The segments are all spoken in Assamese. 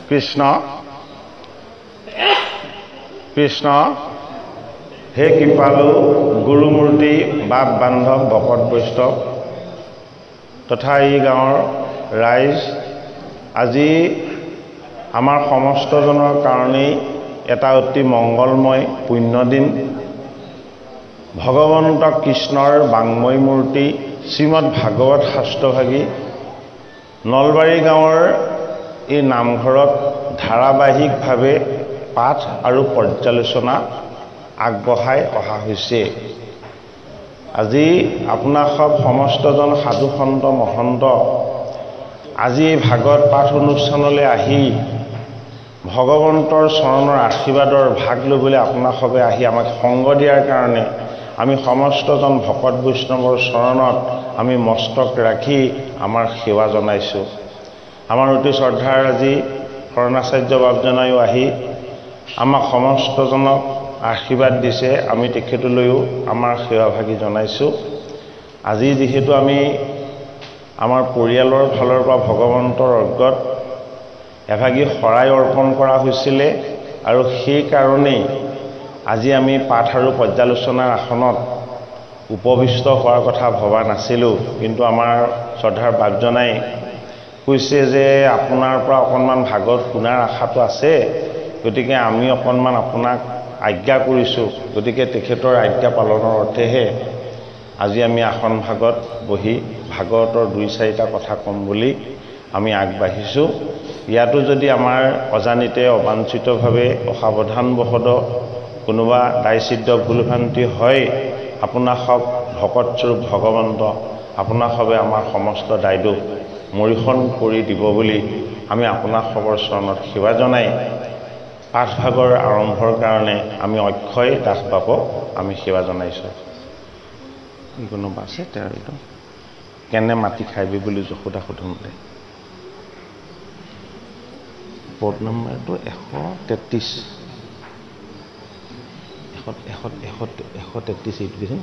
কৃষ্ণ কৃষ্ণ হে কৃপালু গুৰুমূৰ্তি বাপ বান্ধৱ ভকত বৈষ্ণৱ তথা এই গাঁৱৰ ৰাইজ আজি আমাৰ সমস্তজনৰ কাৰণেই এটা অতি মংগলময় পুণ্যদিন ভগৱন্ত কৃষ্ণৰ বাংময় মূৰ্তি শ্ৰীমদ ভাগৱত শাস্ত্ৰভাগী নলবাৰী গাঁৱৰ এই নামঘৰত ধাৰাবাহিকভাৱে পাঠ আৰু পৰ্যালোচনা আগবঢ়াই অহা হৈছে আজি আপোনাক সব সমস্তজন সাধু সন্ত মহন্ত আজি এই ভাগৱত পাঠ অনুষ্ঠানলৈ আহি ভগৱন্তৰ চৰণৰ আশীৰ্বাদৰ ভাগ ল'বলৈ আপোনাক সবে আহি আমাক সংগ দিয়াৰ কাৰণে আমি সমস্তজন ভকত বৈষ্ণৱৰ চৰণত আমি মস্তক ৰাখি আমাৰ সেৱা জনাইছোঁ আমাৰ অতি শ্ৰদ্ধাৰ আজি শৰণাচাৰ্য বাপজনায়ো আহি আমাক সমস্তজনক আশীৰ্বাদ দিছে আমি তেখেতলৈও আমাৰ সেৱাভাগী জনাইছোঁ আজি যিহেতু আমি আমাৰ পৰিয়ালৰ ফালৰ পৰা ভগৱন্তৰ অৰ্গত এভাগী শৰাই অৰ্পণ কৰা হৈছিলে আৰু সেই কাৰণেই আজি আমি পাঠ আৰু পৰ্যালোচনাৰ আসনত উপবিষ্ট হোৱাৰ কথা ভবা নাছিলোঁ কিন্তু আমাৰ শ্ৰদ্ধাৰ বাপজনাই কৈছে যে আপোনাৰ পৰা অকণমান ভাগত শুনাৰ আশাটো আছে গতিকে আমি অকণমান আপোনাক আজ্ঞা কৰিছোঁ গতিকে তেখেতৰ আজ্ঞা পালনৰ অৰ্থেহে আজি আমি আসন ভাগত বহি ভাগৱতৰ 2-4টা কথা ক'ম বুলি আমি আগবাঢ়িছোঁ ইয়াতো যদি আমাৰ অজানিতে অবাঞ্ছিতভাৱে অসাৱধানবশত কোনোবা দায়চিদ্ধ ভুলভ্ৰান্তি হয় আপোনাক সব ভকতস্বৰূপ ভগৱন্ত আপোনাক সবে আমাৰ সমস্ত দায়দোষ মৰিখন কৰি দিব বুলি আমি আপোনাক সবৰ চৰণত সেৱা জনাই পাঠভাগৰ আৰম্ভৰ কাৰণে আমি অক্ষয় দাস বাপক আমি সেৱা জনাইছোঁ কোনোবা আছে তেওঁৰ এইটো কেনে মাটি খাইবি বুলি যশোদা সোধোঁতে পদ নম্বৰটো 133 133 এইটো দিছে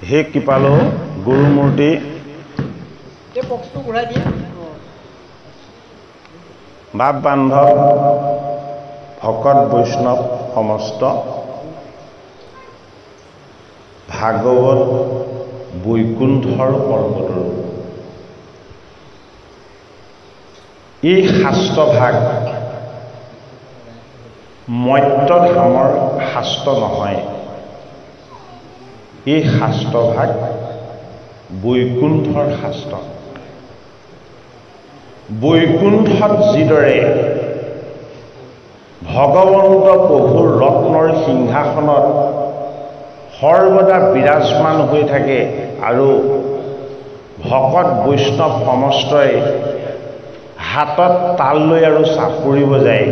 হে কৃপালো গুৰুমূৰ্তি বাপ বান্ধৱ ভকত বৈষ্ণৱ সমস্ত ভাগৱত বৈকুণ্ঠৰ পৰ্বতৰ এই শাস্ত্ৰভাগ মত্যধামৰ শাস্ত্ৰ নহয় এই শাস্ত্ৰভাগ বৈকুণ্ঠৰ শাস্ত্ৰ বৈকুণ্ঠত যিদৰে ভগৱন্ত প্ৰভুৰ ৰত্নৰ সিংহাসনত সৰ্বদা বিৰাজমান হৈ থাকে আৰু ভকত বৈষ্ণৱ সমস্তই হাতত তাল লৈ আৰু চাপৰি বজায়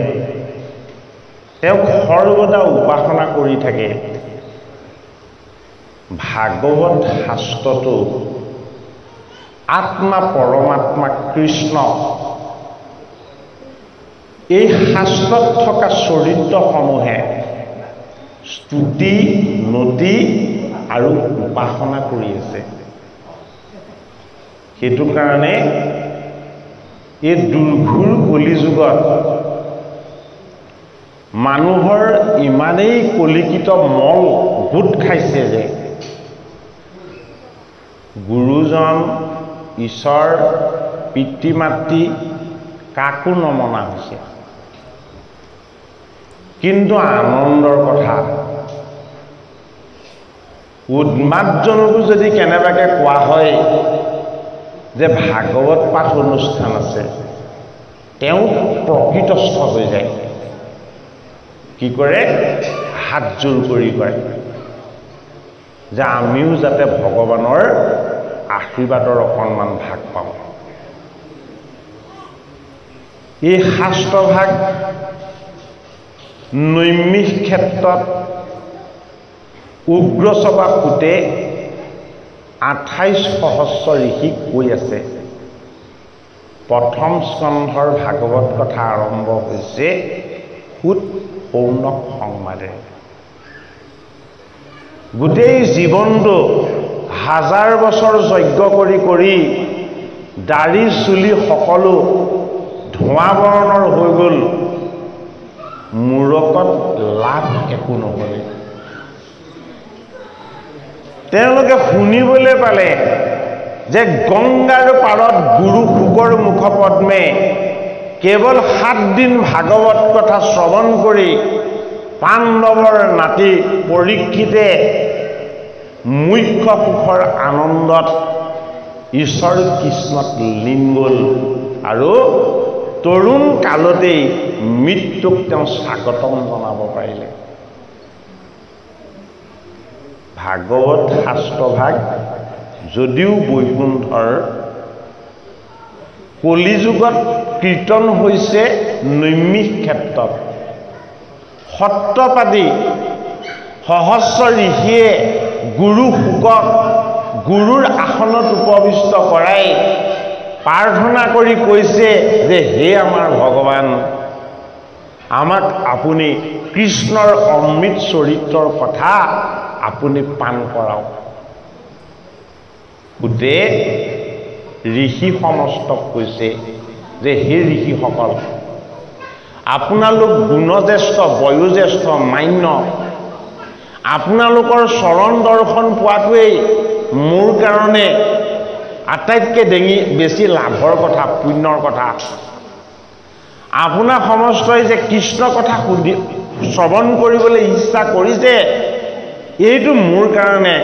তেওঁক সৰ্বদা উপাসনা কৰি থাকে ভাগৱত শাস্ত্ৰটো আত্মা পৰমাত্মা কৃষ্ণ এই শাস্ত্ৰত থকা চৰিত্ৰসমূহে স্তুতি নতি আৰু উপাসনা কৰি আছে সেইটো কাৰণে এই দুৰ্ঘোৰ কলিযুগত মানুহৰ ইমানেই কলিকিত মল গোট খাইছে যে গুৰুজন ঈশ্বৰ পিতৃ মাতৃ কাকো নমনা হৈছে কিন্তু আনন্দৰ কথা উন্মাদজনকো যদি কেনেবাকৈ কোৱা হয় যে ভাগৱত পাঠ অনুষ্ঠান আছে তেওঁ প্ৰকৃতস্থ হৈ যায় কি কৰে হাত জোৰ কৰি কয় যে আমিও যাতে ভগৱানৰ আশীৰ্বাদৰ অকণমান ভাগ পাওঁ এই শাস্ত্ৰভাগ নৈমিষ ক্ষেত্ৰত উগ্ৰসভা সুতে 28 সহস্ৰ ঋষিক কৈ আছে প্ৰথম স্কন্ধৰ ভাগৱত কথা আৰম্ভ হৈছে সুত পৌনক সংবাদে গোটেই জীৱনটো হাজাৰ বছৰ যজ্ঞ কৰি কৰি দাড়ি চুলি সকলো ধোঁৱা বৰণৰ হৈ গ'ল মূৰকত লাভ একো নহ'লে তেওঁলোকে শুনিবলৈ পালে যে গংগাৰ পাৰত গুৰু শুকৰ মুখপদ্মে কেৱল 7 দিন ভাগৱত কথা শ্ৰৱণ কৰি পাণ্ডৱৰ নাতি পৰীক্ষিতে মুখ্য সুখৰ আনন্দত ঈশ্বৰ কৃষ্ণত লীন গ'ল আৰু তৰুণ কালতেই মৃত্যুক তেওঁ স্বাগতম জনাব পাৰিলে ভাগৱত শাস্ত্ৰভাগ যদিও বৈকুণ্ঠৰ কলিযুগত কীৰ্তন হৈছে নৈমিষ ক্ষেত্ৰত সত্যপাতি সহস্ৰ ঋষিয়ে গুৰু শুকক গুৰুৰ আসনত উপবিষ্ট কৰাই প্ৰাৰ্থনা কৰি কৈছে যে হে আমাৰ ভগৱান আমাক আপুনি কৃষ্ণৰ অমৃত চৰিত্ৰৰ কথা আপুনি পান কৰাওক। গোটেই ঋষি সমস্তক কৈছে যে হে ঋষিসকল, আপোনালোক গুণজ্যেষ্ঠ বয়োজ্যেষ্ঠ মান্য, আপোনালোকৰ চৰণ দৰ্শন পোৱাটোৱেই মোৰ কাৰণে আটাইতকৈ বেছি লাভৰ কথা, পুণ্যৰ কথা। আপোনাৰ সমস্তই যে কৃষ্ণ কথা শ্ৰৱণ কৰিবলৈ ইচ্ছা কৰিছে, এইটো মোৰ কাৰণে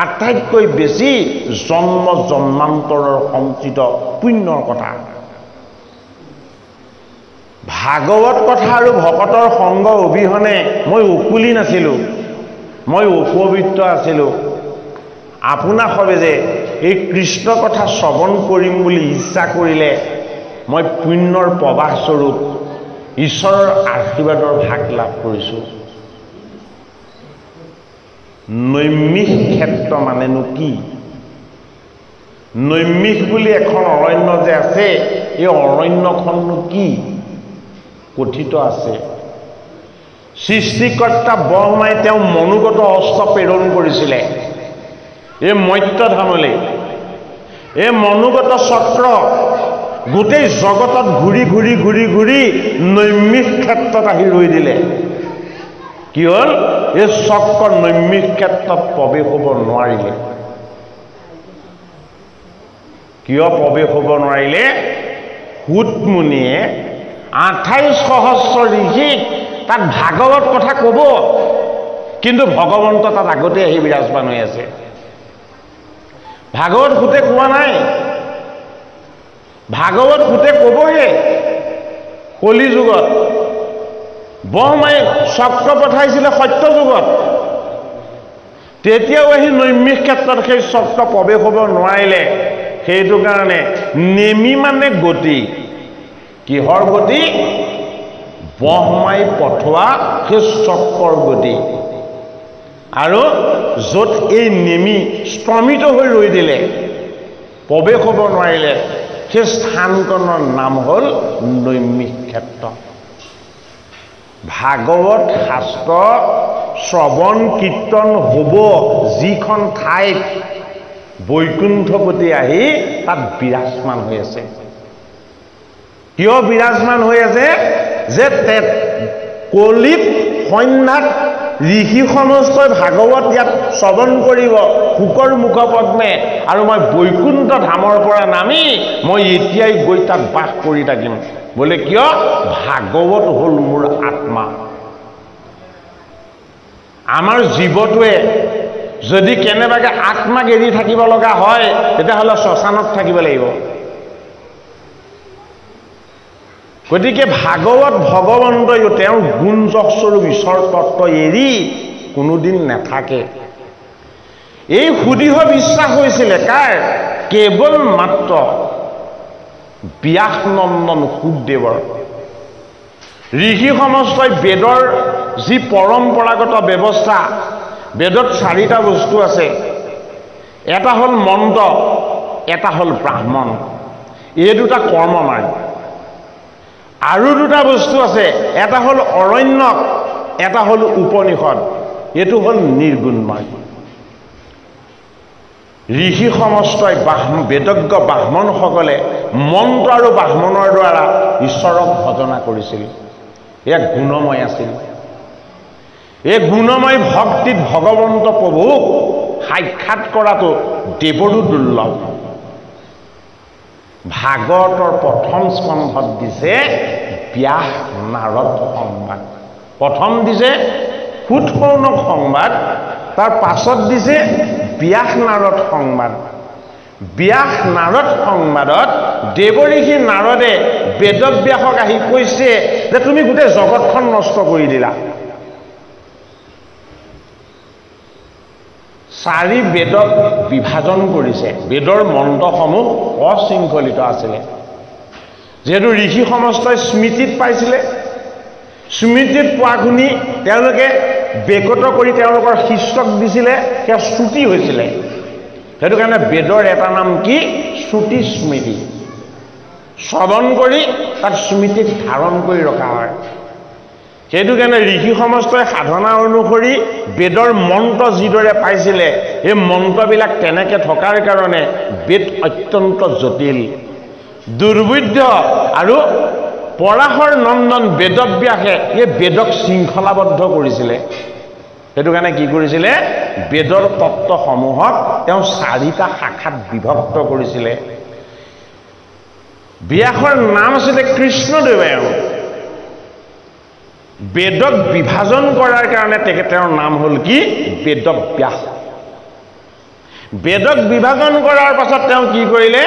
আটাইতকৈ বেছি জন্ম জন্মান্তৰৰ সঞ্চিত পুণ্যৰ কথা। ভাগৱত কথা আৰু ভকতৰ সংগ অবিহনে মই অকুলি নাছিলোঁ, মই অপবিত্ৰ আছিলোঁ। আপোনাক হবে যে এই কৃষ্ণ কথা শ্ৰৱণ কৰিম বুলি ইচ্ছা কৰিলে মই পুণ্যৰ প্ৰবাহস্বৰূপ ঈশ্বৰৰ আশীৰ্বাদৰ ভাগ লাভ কৰিছোঁ। নৈমিষ ক্ষেত্ৰ মানেনো কি? নৈমিষ বুলি এখন অৰণ্য যে আছে, এই অৰণ্যখননো কি? কথিত আছে সৃষ্টিকৰ্তা ব্ৰহ্মাই তেওঁ মনোগত অস্ত্ৰ প্ৰেৰণ কৰিছিলে এই মৰ্ত্যধামলৈ। এই মনোগত চক্ৰ গোটেই জগতত ঘূৰি ঘূৰি ঘূৰি ঘূৰি নৈমিষ ক্ষেত্ৰত আহি ৰৈ দিলে। কি হ'ল? এই চক্ৰ নৈমিষ ক্ষেত্ৰত প্ৰৱেশ হ'ব নোৱাৰিলে। কিয় প্ৰৱেশ হ'ব নোৱাৰিলে? সূত মুনিয়ে 28 সহস্ৰ ঋষিক তাত ভাগৱত কথা ক'ব, কিন্তু ভগৱন্ত তাত আগতে আহি বিৰাজমান হৈ আছে। ভাগৱত সূতে কোৱা নাই, ভাগৱত সূতে ক'বহে কলি যুগত। ব্ৰহ্মাই চক্ৰ পঠাইছিলে সত্য যুগত, তেতিয়াও আহি নৈমিষ ক্ষেত্ৰত সেই চক্ৰ প্ৰৱেশ হ'ব নোৱাৰিলে। সেইটো কাৰণে নেমি মানে গতি। কিহৰ গতি? ব্ৰহ্মাই পঠোৱা সেই চক্ৰৰ গতি। আৰু য'ত এই নেমি স্তম্ভিত হৈ ৰৈ দিলে, প্ৰৱেশ হ'ব নোৱাৰিলে, সেই স্থানকণৰ নাম হ'ল নৈমিষ ক্ষেত্ৰ। ভাগৱত শাস্ত্ৰ শ্ৰৱণ কীৰ্তন হ'ব যিখন ঠাইত বৈকুণ্ঠপতি আহি তাত বিৰাজমান হৈ আছে। কিয় বিৰাজমান হৈ আছে? যে কলিত সন্ধ্যাত ঋষি সমস্তই ভাগৱত ইয়াত শ্ৰৱণ কৰিব শুকৰ মুখপদ্মে, আৰু মই বৈকুণ্ঠ ধামৰ পৰা নামি মই এতিয়াই গৈ তাত বাস কৰি থাকিম। বোলে কিয়? ভাগৱত হ'ল মোৰ আত্মা। আমাৰ জীৱটোৱে যদি কেনেবাকৈ আত্মাক এৰি থাকিব লগা হয়, তেতিয়াহ'লে শ্মশানত থাকিব লাগিব। গতিকে ভাগৱত ভগৱন্তয়ো তেওঁৰ গুণ যশস্বৰূপ ঈশ্বৰ তত্ত্ব এৰি কোনোদিন নাথাকে। এই সুদৃঢ় বিশ্বাস হৈছিলে কাৰ? কেৱল মাত্ৰ ব্যাসনন্দন সুখদেৱৰ। ঋষি সমস্তই বেদৰ যি পৰম্পৰাগত ব্যৱস্থা, বেদত 4টা বস্তু আছে। এটা হ'ল মন্ত্ৰ, এটা হ'ল ব্ৰাহ্মণ, এই দুটা কৰ্মমাৰ্গ। আৰু 2টা বস্তু আছে, এটা হ'ল অৰণ্যক, এটা হ'ল উপনিষদ, এইটো হ'ল নিৰ্গুণ মাৰ্গ। ঋষি সমস্তই বেদজ্ঞ ব্ৰাহ্মণসকলে মন্ত্ৰ আৰু ব্ৰাহ্মণৰ দ্বাৰা ঈশ্বৰক ভজনা কৰিছিল। এয়া গুণময় আছিল। এই গুণময় ভক্তিত ভগৱন্ত প্ৰভুক সাক্ষাৎ কৰাটো দেৱৰো দুৰ্লভ। ভাগৱতৰ প্ৰথম স্কন্ধত দিছে ব্যাস নাৰদ সংবাদ। প্ৰথম দিছে সূত শৌনক সংবাদ, তাৰ পাছত দিছে ব্যাস নাৰদ সংবাদ। ব্যাস নাৰদ সংবাদত দেৱঋষি নাৰদে বেদব্যাসক আহি কৈছে যে তুমি গোটেই জগতখন নষ্ট কৰি দিলা। 4 বেদক বিভাজন কৰিছে। বেদৰ মন্ত্ৰসমূহ অশৃংখলিত আছিলে। যিহেতু ঋষি সমস্তই স্মৃতিত পাইছিলে, স্মৃতিত পোৱা শুনি তেওঁলোকে বেকত কৰি তেওঁলোকৰ শিষ্যক দিছিলে, সেয়া শ্ৰুতি হৈছিলে। সেইটো কাৰণে বেদৰ এটা নাম কি? শ্ৰুতি স্মৃতি। শ্ৰৱণ কৰি তাক স্মৃতিত ধাৰণ কৰি ৰখা হয়। সেইটো কাৰণে ঋষি সমস্তই সাধনা অনুসৰি বেদৰ মন্ত্ৰ যিদৰে পাইছিলে এই মন্ত্ৰবিলাক তেনেকে থকাৰ কাৰণে বেদ অত্যন্ত জটিল দুৰ্বোধ্য আৰু পৰাশৰ নন্দন বেদব্যাসে এই বেদক শৃংখলাবদ্ধ কৰিছিলে সেইটো কাৰণে কি কৰিছিলে বেদৰ তত্ত্বসমূহক তেওঁ 4টা শাখাত বিভক্ত কৰিছিলে ব্যাসৰ নাম আছিল কৃষ্ণদেৱে বেদক বিভাজন কৰাৰ কাৰণে তেওঁৰ নাম হ'ল কি বেদব্যাস বেদক বিভাজন কৰাৰ পাছত তেওঁ কি কৰিলে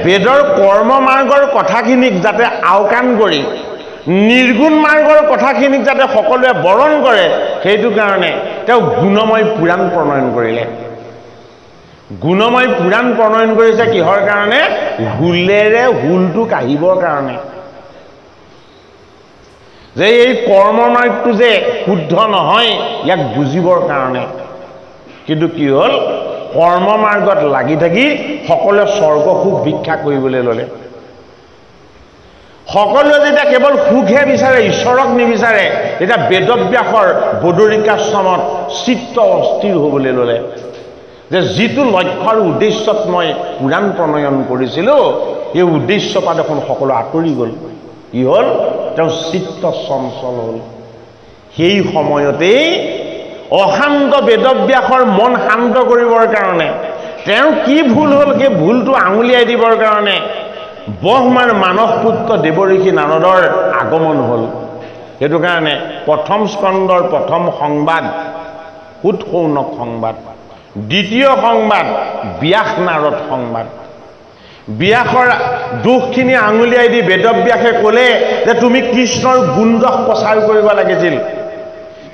বেদৰ কৰ্ম মাৰ্গৰ কথাখিনিক যাতে আওকাণ কৰি নিৰ্গুণ মাৰ্গৰ কথাখিনিক যাতে সকলোৱে বৰণ কৰে সেইটো কাৰণে তেওঁ গুণময় পুৰাণ প্ৰণয়ন কৰিলে গুণময় পুৰাণ প্ৰণয়ন কৰিছে কিহৰ কাৰণে হুলেৰে হুলটো কাহিবৰ কাৰণে যে এই কৰ্ম মাৰ্গটো যে শুদ্ধ নহয় ইয়াক বুজিবৰ কাৰণে কিন্তু কি হ'ল কৰ্ম মাৰ্গত লাগি থাকি সকলোৱে স্বৰ্গ সুখ ভিক্ষা কৰিবলৈ ল'লে সকলোৱে যেতিয়া কেৱল সুখহে বিচাৰে ঈশ্বৰক নিবিচাৰে তেতিয়া বেদব্যাসৰ বদৰিকাশ্ৰমত চিত্ত অস্থিৰ হ'বলৈ ল'লে যে যিটো লক্ষ্যৰ উদ্দেশ্যত মই পুৰাণ প্ৰণয়ন কৰিছিলোঁ এই উদ্দেশ্য পৰা দেখোন সকলো আঁতৰি গ'ল কি হ'ল তেওঁ চিত্ত চঞ্চল হ'ল সেই সময়তেই অশান্ত বেদব্যাসৰ মন শান্ত কৰিবৰ কাৰণে তেওঁ কি ভুল হ'ল সেই ভুলটো আঙুলিয়াই দিবৰ কাৰণে ব্ৰহ্মাৰ মানস পুত্ৰ দেৱঋষি নাৰদৰ আগমন হ'ল সেইটো কাৰণে প্ৰথম স্কন্ধৰ প্ৰথম সংবাদ উৎসৌনক সংবাদ দ্বিতীয় সংবাদ ব্যাস নাৰদ সংবাদ ব্যাসৰ দুখখিনি আঙুলিয়াই দি বেদব্যাসে ক'লে যে তুমি কৃষ্ণৰ গুণদোষ প্ৰচাৰ কৰিব লাগিছিল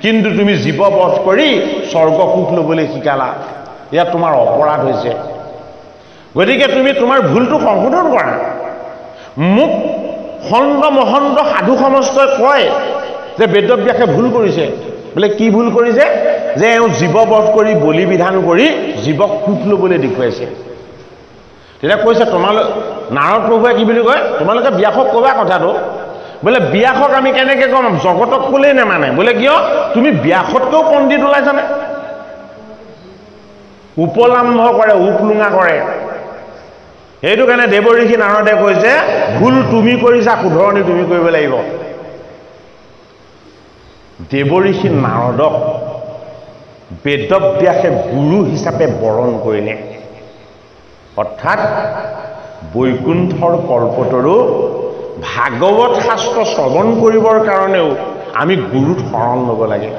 কিন্তু তুমি জীৱবধ কৰি স্বৰ্গ সুখ ল'বলৈ শিকালা ইয়াত তোমাৰ অপৰাধ হৈছে গতিকে তুমি তোমাৰ ভুলটো সংশোধন কৰা মোক সন্ত মহন্ত সাধু সমস্তই কয় যে বেদব্যাসে ভুল কৰিছে বোলে কি ভুল কৰিছে যে এওঁ জীৱবধ কৰি বলি বিধান কৰি জীৱক সুখ ল'বলৈ দেখুৱাইছে তেতিয়া কৈছে তোমালোক নাৰদ প্ৰভুৱে কি বুলি কয় তোমালোকে ব্যাসক ক'বা কথাটো বোলে ব্যাসক আমি কেনেকৈ ক'ম জগতক ক'লেই নেমানে বোলে কিয় তুমি ব্যাসতকৈও পণ্ডিত ওলাইছানে উপলম্ভ কৰে উপলুঙা কৰে সেইটো কাৰণে দেৱঋষি নাৰদে কৈছে ভুল তুমি কৰিছা শুধৰণি তুমি কৰিব লাগিব দেৱঋষি নাৰদক বেদব্যাসে গুৰু হিচাপে বৰণ কৰিলে অৰ্থাৎ বৈকুণ্ঠৰ কল্পতৰু ভাগৱত শাস্ত্ৰ শ্ৰৱণ কৰিবৰ কাৰণেও আমি গুৰুত শৰণ ল'ব লাগে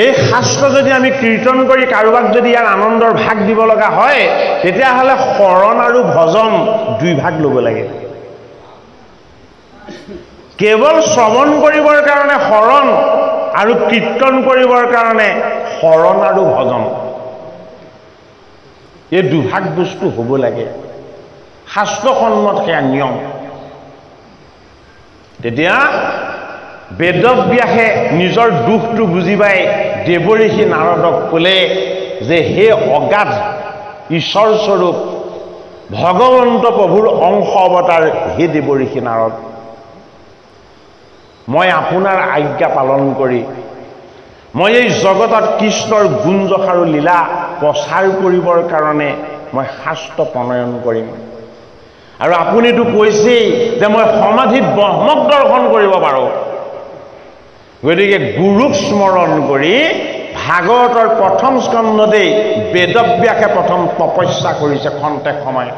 এই শাস্ত্ৰ যদি আমি কীৰ্তন কৰি কাৰোবাক যদি ইয়াৰ আনন্দৰ ভাগ দিব লগা হয় তেতিয়াহ'লে শৰণ আৰু ভজন 2 ভাগ ল'ব লাগে কেৱল শ্ৰৱণ কৰিবৰ কাৰণে শৰণ আৰু কীৰ্তন কৰিবৰ কাৰণে শৰণ আৰু ভজন এই 2 ভাগ বস্তু হ'ব লাগে শাস্ত্ৰসন্মত সেয়া নিয়ম তেতিয়া বেদব্যাসে নিজৰ দুখটো বুজি পাই দেৱঋষি নাৰদক ক'লে যে হে অগাধ ঈশ্বৰ স্বৰূপ ভগৱন্ত প্ৰভুৰ অংশ অৱতাৰ হে দেৱঋষি নাৰদ মই আপোনাৰ আজ্ঞা পালন কৰি মই এই জগতত কৃষ্ণৰ গুণযশ আৰু লীলা প্ৰচাৰ কৰিবৰ কাৰণে মই শাস্ত্ৰ প্ৰণয়ন কৰিম আৰু আপুনিতো কৈছেই যে মই সমাধিত ব্ৰহ্মক দৰ্শন কৰিব পাৰোঁ গতিকে গুৰুক স্মৰণ কৰি ভাগৱতৰ প্ৰথম স্কন্ধতেই বেদব্যাসে প্ৰথম তপস্যা কৰিছে খন্তেক সময়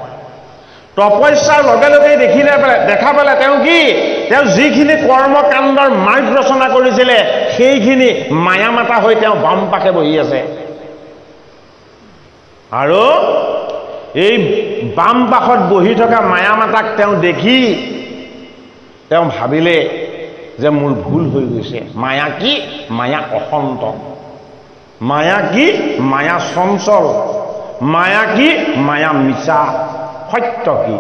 তপস্যাৰ লগে লগে দেখা পালে তেওঁ কি তেওঁ যিখিনি কৰ্মকাণ্ডৰ মাৰ্গ ৰচনা কৰিছিলে সেইখিনি মায়া মাতা হৈ তেওঁ বাম পাশে বহি আছে আৰু এই বাম পাশত বহি থকা মায়া মাতাক তেওঁ দেখি তেওঁ ভাবিলে যে মোৰ ভুল হৈ গৈছে মায়া কি মায়া অসন্ত মায়া কি মায়া চঞ্চল মায়া কি মায়া মিছা সত্য কি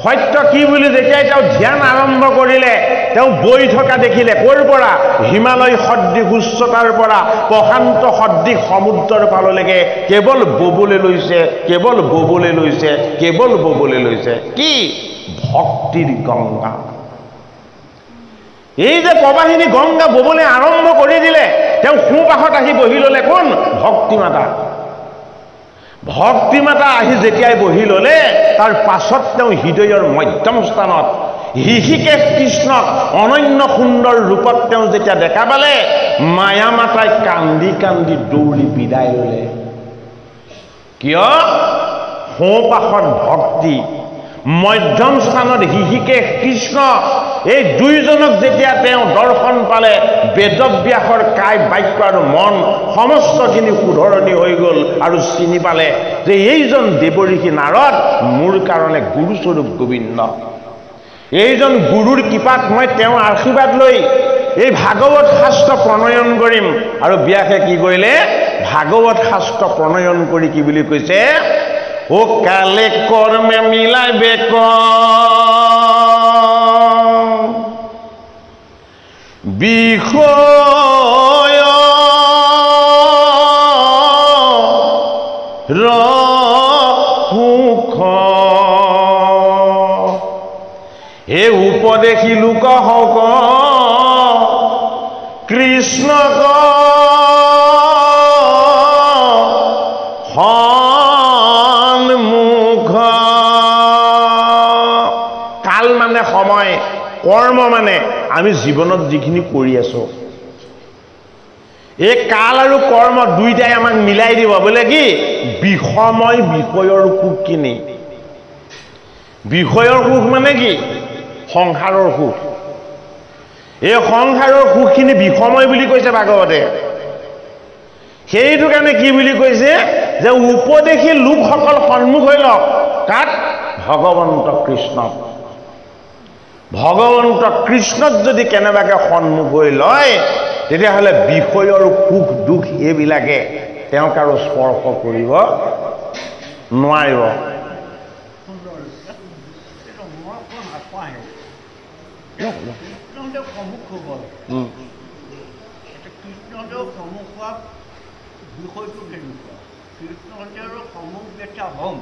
সত্য কি বুলি যেতিয়াই তেওঁ ধ্যান আৰম্ভ কৰিলে তেওঁ বৈ থকা দেখিলে ক'ৰ পৰা হিমালয় সদৃশ উচ্চতাৰ পৰা প্ৰশান্ত সদৃশ সমুদ্ৰৰ পাৰলৈকে কেৱল ববলৈ লৈছে কেৱল ববলৈ লৈছে কেৱল ববলৈ লৈছে কি ভক্তিৰ গংগা এই যে প্ৰবাহিনী গংগা ববলৈ আৰম্ভ কৰি দিলে, তেওঁ সোঁপাশত আহি বহি ল'লে কোন? ভক্তিমাতা। ভক্তিমাতা আহি যেতিয়াই বহি ল'লে, তাৰ পাছত তেওঁ হৃদয়ৰ মধ্যম স্থানত ঋষিকেশ কৃষ্ণক অনন্য সুন্দৰ ৰূপত তেওঁ যেতিয়া দেখা পালে, মায়া মাতাই কান্দি কান্দি দৌৰি বিদায় ল'লে। কিয়? সোঁপাশত ভক্তি, মধ্যম স্থানত ঋষিকেশ কৃষ্ণ, এই দুইজনক যেতিয়া তেওঁ দৰ্শন পালে, বেদব্যাসৰ কায় বাক্য আৰু মন সমস্তখিনি শুধৰণি হৈ গ'ল আৰু চিনি পালে যে এইজন দেৱঋষি নাৰদ মোৰ কাৰণে গুৰুস্বৰূপ গোবিন্দ। এইজন গুৰুৰ কৃপাত মই তেওঁৰ আশীৰ্বাদ লৈ এই ভাগৱত শাস্ত্ৰ প্ৰণয়ন কৰিম। আৰু ব্যাসে কি কৰিলে? ভাগৱত শাস্ত্ৰ প্ৰণয়ন কৰি কি বুলি কৈছে? ও কালে কৰ্মে মিলাই বেক বিষয় সুখ হে উপদেশী লোক হওক কৃষ্ণক সন্মুখ। কাল মানে সময়, কৰ্ম মানে আমি জীৱনত যিখিনি কৰি আছো, এই কাল আৰু কৰ্ম দুইটাই আমাক মিলাই দিব। বোলে কি? বিষময় বিষয়ৰ সুখ কিনি। বিষয়ৰ সুখ মানে কি? সংসাৰৰ সুখ। এই সংসাৰৰ সুখখিনি বিষময় বুলি কৈছে ভাগৱতে। সেইটো কাৰণে কি বুলি কৈছে? যে উপদেশী লোকসকল সন্মুখ হৈ লওক। কাক? ভগৱন্ত কৃষ্ণক। ভগৱন্ত কৃষ্ণক যদি কেনেবাকৈ সন্মুখ হৈ লয়, তেতিয়াহ'লে বিষয়ৰ সুখ দুখ এইবিলাকে তেওঁক আৰু স্পৰ্শ কৰিব নোৱাৰিব। কৃষ্ণদেৱ সমুখ হ'ব। কৃষ্ণদেৱ সমুখ হোৱা বিষয়টো কেনেকুৱা? কৃষ্ণদেৱৰ সমুখ যেতিয়া হ'ম,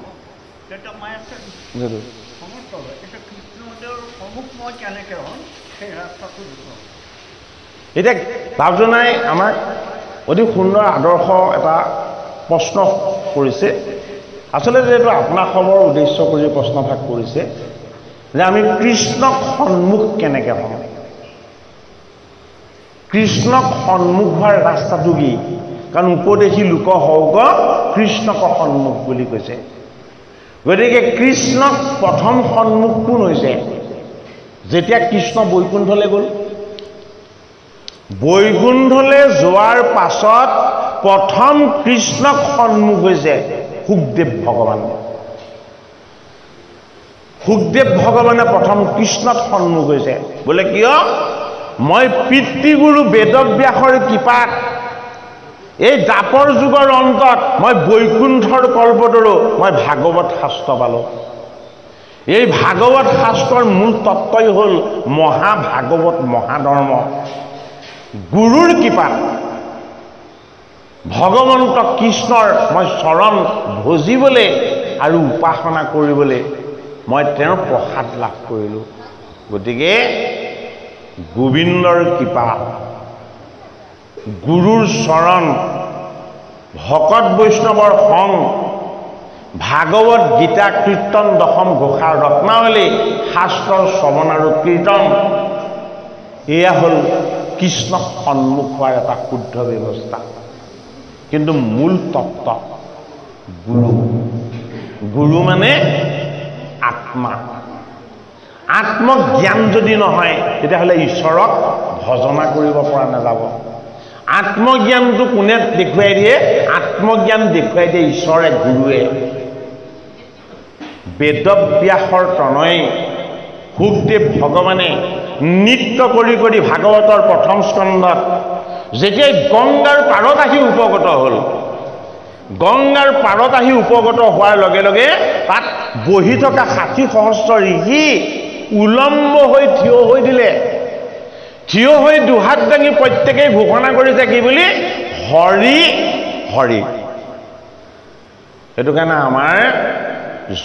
তেতিয়া মই আছে সমস্ত হয়। এতিয়া কৃষ্ণদেৱৰ সমুখ মই কেনেকৈ হ'ম সেই ৰাস্তাটো দেখুৱাম। এতিয়া বাবজনাই আমাক অতি সুন্দৰ আদৰ্শ এটা প্ৰশ্ন কৰিছে। আচলতে যিহেতু আপোনাক খবৰ উদ্দেশ্য কৰি প্ৰশ্নভাগ কৰিছে যে আমি কৃষ্ণক সন্মুখ কেনেকৈ হ'ম, কৃষ্ণক সন্মুখ হোৱাৰ ৰাস্তাটো কি? কাৰণ উপদেশী লোক হওক কৃষ্ণক সন্মুখ বুলি কৈছে। গতিকে কৃষ্ণক প্ৰথম সন্মুখ কোন হৈছে? যেতিয়া কৃষ্ণ বৈকুণ্ঠলৈ গ'ল। বৈকুণ্ঠলৈ যোৱাৰ পাছত প্ৰথম কৃষ্ণক সন্মুখ হৈছে সুখদেৱ ভগৱান। সুখদেৱ ভগৱানে প্ৰথম কৃষ্ণত সন্মুখ হৈছে। বোলে কিয়? মই পিতৃগুৰু বেদব্যাসৰ কৃপাত এই দাপৰ যুগৰ অন্তত মই বৈকুণ্ঠৰ কল্পতৰু মই ভাগৱত শাস্ত্ৰ পালোঁ। এই ভাগৱত শাস্ত্ৰৰ মূল তত্ত্বই হ'ল মহাভাগৱত মহাধৰ্ম। গুৰুৰ কৃপাত ভগৱন্ত কৃষ্ণৰ মই চৰণ ভজিবলৈ আৰু উপাসনা কৰিবলৈ মই তেওঁৰ প্ৰসাদ লাভ কৰিলোঁ। গতিকে গোবিন্দৰ কৃপা, গুৰুৰ চৰণ, ভকত বৈষ্ণৱৰ সং, ভাগৱত গীতা কীৰ্তন দশম ঘোষাৰ ৰত্নাৱলী, শাস্ত্ৰৰ শ্ৰৱণ আৰু কীৰ্তন, এয়া হ'ল কৃষ্ণক সন্মুখ হোৱাৰ এটা শুদ্ধ ব্যৱস্থা। কিন্তু মূল তত্ত্ব গুৰু। গুৰু মানে আত্মা। আত্মজ্ঞান যদি নহয় তেতিয়াহ'লে ঈশ্বৰক ভজনা কৰিব পৰা নাযাব। আত্মজ্ঞানটো কোনে দেখুৱাই দিয়ে? আত্মজ্ঞান দেখুৱাই দিয়ে ঈশ্বৰে, গুৰুৱে। বেদব্যাসৰ তনয় সুখদেৱ ভগৱানে নৃত্য কৰি কৰি ভাগৱতৰ প্ৰথম স্কন্ধত যেতিয়াই গংগাৰ পাৰত আহি উপগত হ'ল, গংগাৰ পাৰত আহি উপগত হোৱাৰ লগে লগে তাত বহি থকা ৬০ সহস্ৰ ঋষি উলম্ব হৈ থিয় হৈ দিলে। থিয় হৈ দুহাত দাঙি প্ৰত্যেকেই ঘোষণা কৰিছে কি বুলি? হৰি হৰি। সেইটো কাৰণে আমাৰ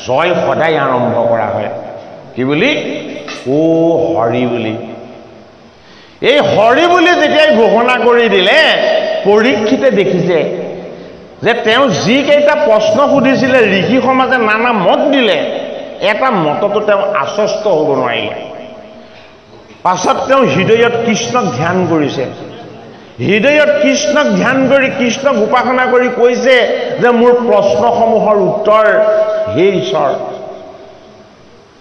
জয় সদায় আৰম্ভ কৰা হয় কি বুলি? ও হৰি বুলি। এই হৰি বুলি যেতিয়াই ঘোষণা কৰি দিলে পৰীক্ষিতে দেখিছে যে তেওঁ যিকেইটা প্ৰশ্ন সুধিছিলে ঋষি সমাজে নানা মত দিলে এটা মততো তেওঁ আশ্বস্ত হ'ব নোৱাৰিলে পাছত তেওঁ হৃদয়ত কৃষ্ণক ধ্যান কৰিছে হৃদয়ত কৃষ্ণক ধ্যান কৰি কৃষ্ণক উপাসনা কৰি কৈছে যে মোৰ প্ৰশ্নসমূহৰ উত্তৰ হে ঈশ্বৰ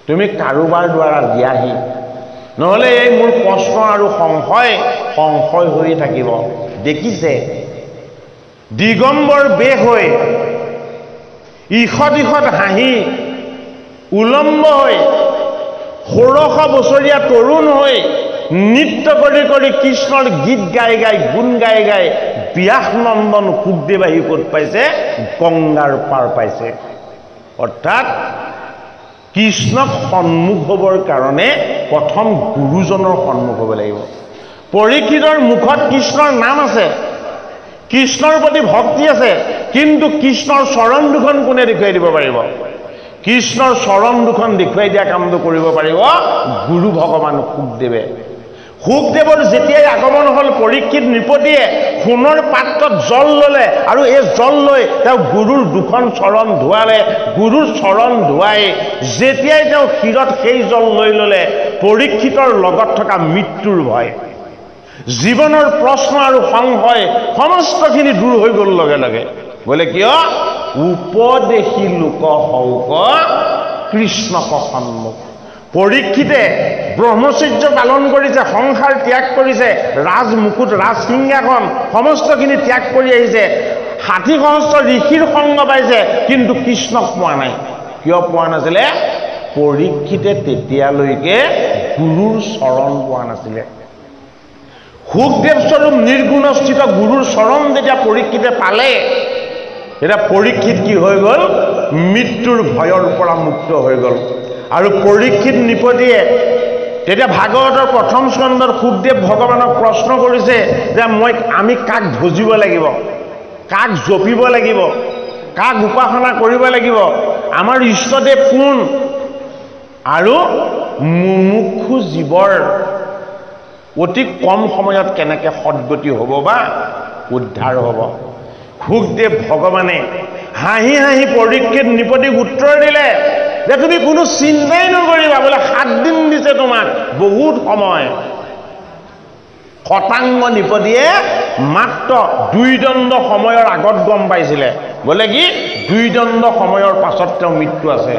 তুমি কাৰোবাৰ দ্বাৰা দিয়াহি নহলে এই মোৰ প্ৰশ্ন আৰু সংশয় হৈ থাকিব দেখিছে দিগম্বৰ বেশ হৈ ইষত হাঁহি উলম্ব হৈ 1600 বছৰীয়া তৰুণ হৈ নৃত্য কৰি কৃষ্ণৰ গীত গাই গুণ গাই ব্যাস নন্দন সুখদেৱ আহি ক'ত পাইছে গংগাৰ পাৰ পাইছে অৰ্থাৎ কৃষ্ণক সন্মুখ হ'বৰ কাৰণে প্ৰথম গুৰুজনৰ সন্মুখ হ'ব লাগিব পৰীক্ষিতৰ মুখত কৃষ্ণৰ নাম আছে কৃষ্ণৰ প্ৰতি ভক্তি আছে কিন্তু কৃষ্ণৰ চৰণ দুখন কোনে দেখুৱাই দিব পাৰিব কৃষ্ণৰ চৰণ দুখন দেখুৱাই দিয়া কামটো কৰিব পাৰিব গুৰু ভগৱান সুখদেৱৰ যেতিয়াই আগমন হ'ল পৰীক্ষিত নৃপতিয়ে সোণৰ পাত্ৰত জল ল'লে আৰু এই জল লৈ তেওঁ গুৰুৰ দুখন চৰণ ধোৱালে গুৰুৰ চৰণ ধোৱাই যেতিয়াই তেওঁ শিৰত সেই জল লৈ ল'লে পৰীক্ষিতৰ লগত থকা মৃত্যুৰ ভয় জীৱনৰ প্ৰশ্ন আৰু সংশয় সমস্তখিনি দূৰ হৈ গ'ল লগে লগে বোলে কিয় উপদেশী লোক হওক কৃষ্ণক সন্মুখ পৰীক্ষিতে ব্ৰহ্মচৰ্য পালন কৰিছে সংসাৰ ত্যাগ কৰিছে ৰাজ মুকুট ৰাজ সিংহাসন সমস্তখিনি ত্যাগ কৰি আহিছে 60 সহস্ৰ ঋষিৰ সংগ পাইছে কিন্তু কৃষ্ণক পোৱা নাই কিয় পোৱা নাছিলে পৰীক্ষিতে তেতিয়ালৈকে গুৰুৰ চৰণ পোৱা নাছিলে সুখদেৱ স্বৰূপ নিৰ্গুণস্থিত গুৰুৰ চৰণ যেতিয়া পৰীক্ষিতে পালে এটা পৰীক্ষিত কি হৈ গ'ল মৃত্যুৰ ভয়ৰ পৰা মুক্ত হৈ গ'ল আৰু পৰীক্ষিত নৃপতিয়ে তেতিয়া ভাগৱতৰ প্ৰথম স্কন্ধত সুখদেৱ ভগৱানক প্ৰশ্ন কৰিছে যে আমি কাক ভজিব লাগিব কাক জপিব লাগিব কাক উপাসনা কৰিব লাগিব আমাৰ ইষ্টদেৱ কোন আৰু মুমুক্ষু জীৱৰ অতি কম সময়ত কেনেকৈ সদ্গতি হ'ব বা উদ্ধাৰ হ'ব সুখদেৱ ভগৱানে হাঁহি পৰীক্ষিত নৃপতিক উত্তৰ দিলে যে তুমি কোনো চিন্তাই নকৰিবা বোলে 7 দিন দিছে তোমাক বহুত সময় শতাংগ নৃপতিয়ে মাত্ৰ 2 দণ্ড সময়ৰ আগত গম পাইছিলে বোলে কি 2 দণ্ড সময়ৰ পাছত তেওঁ মৃত্যু আছে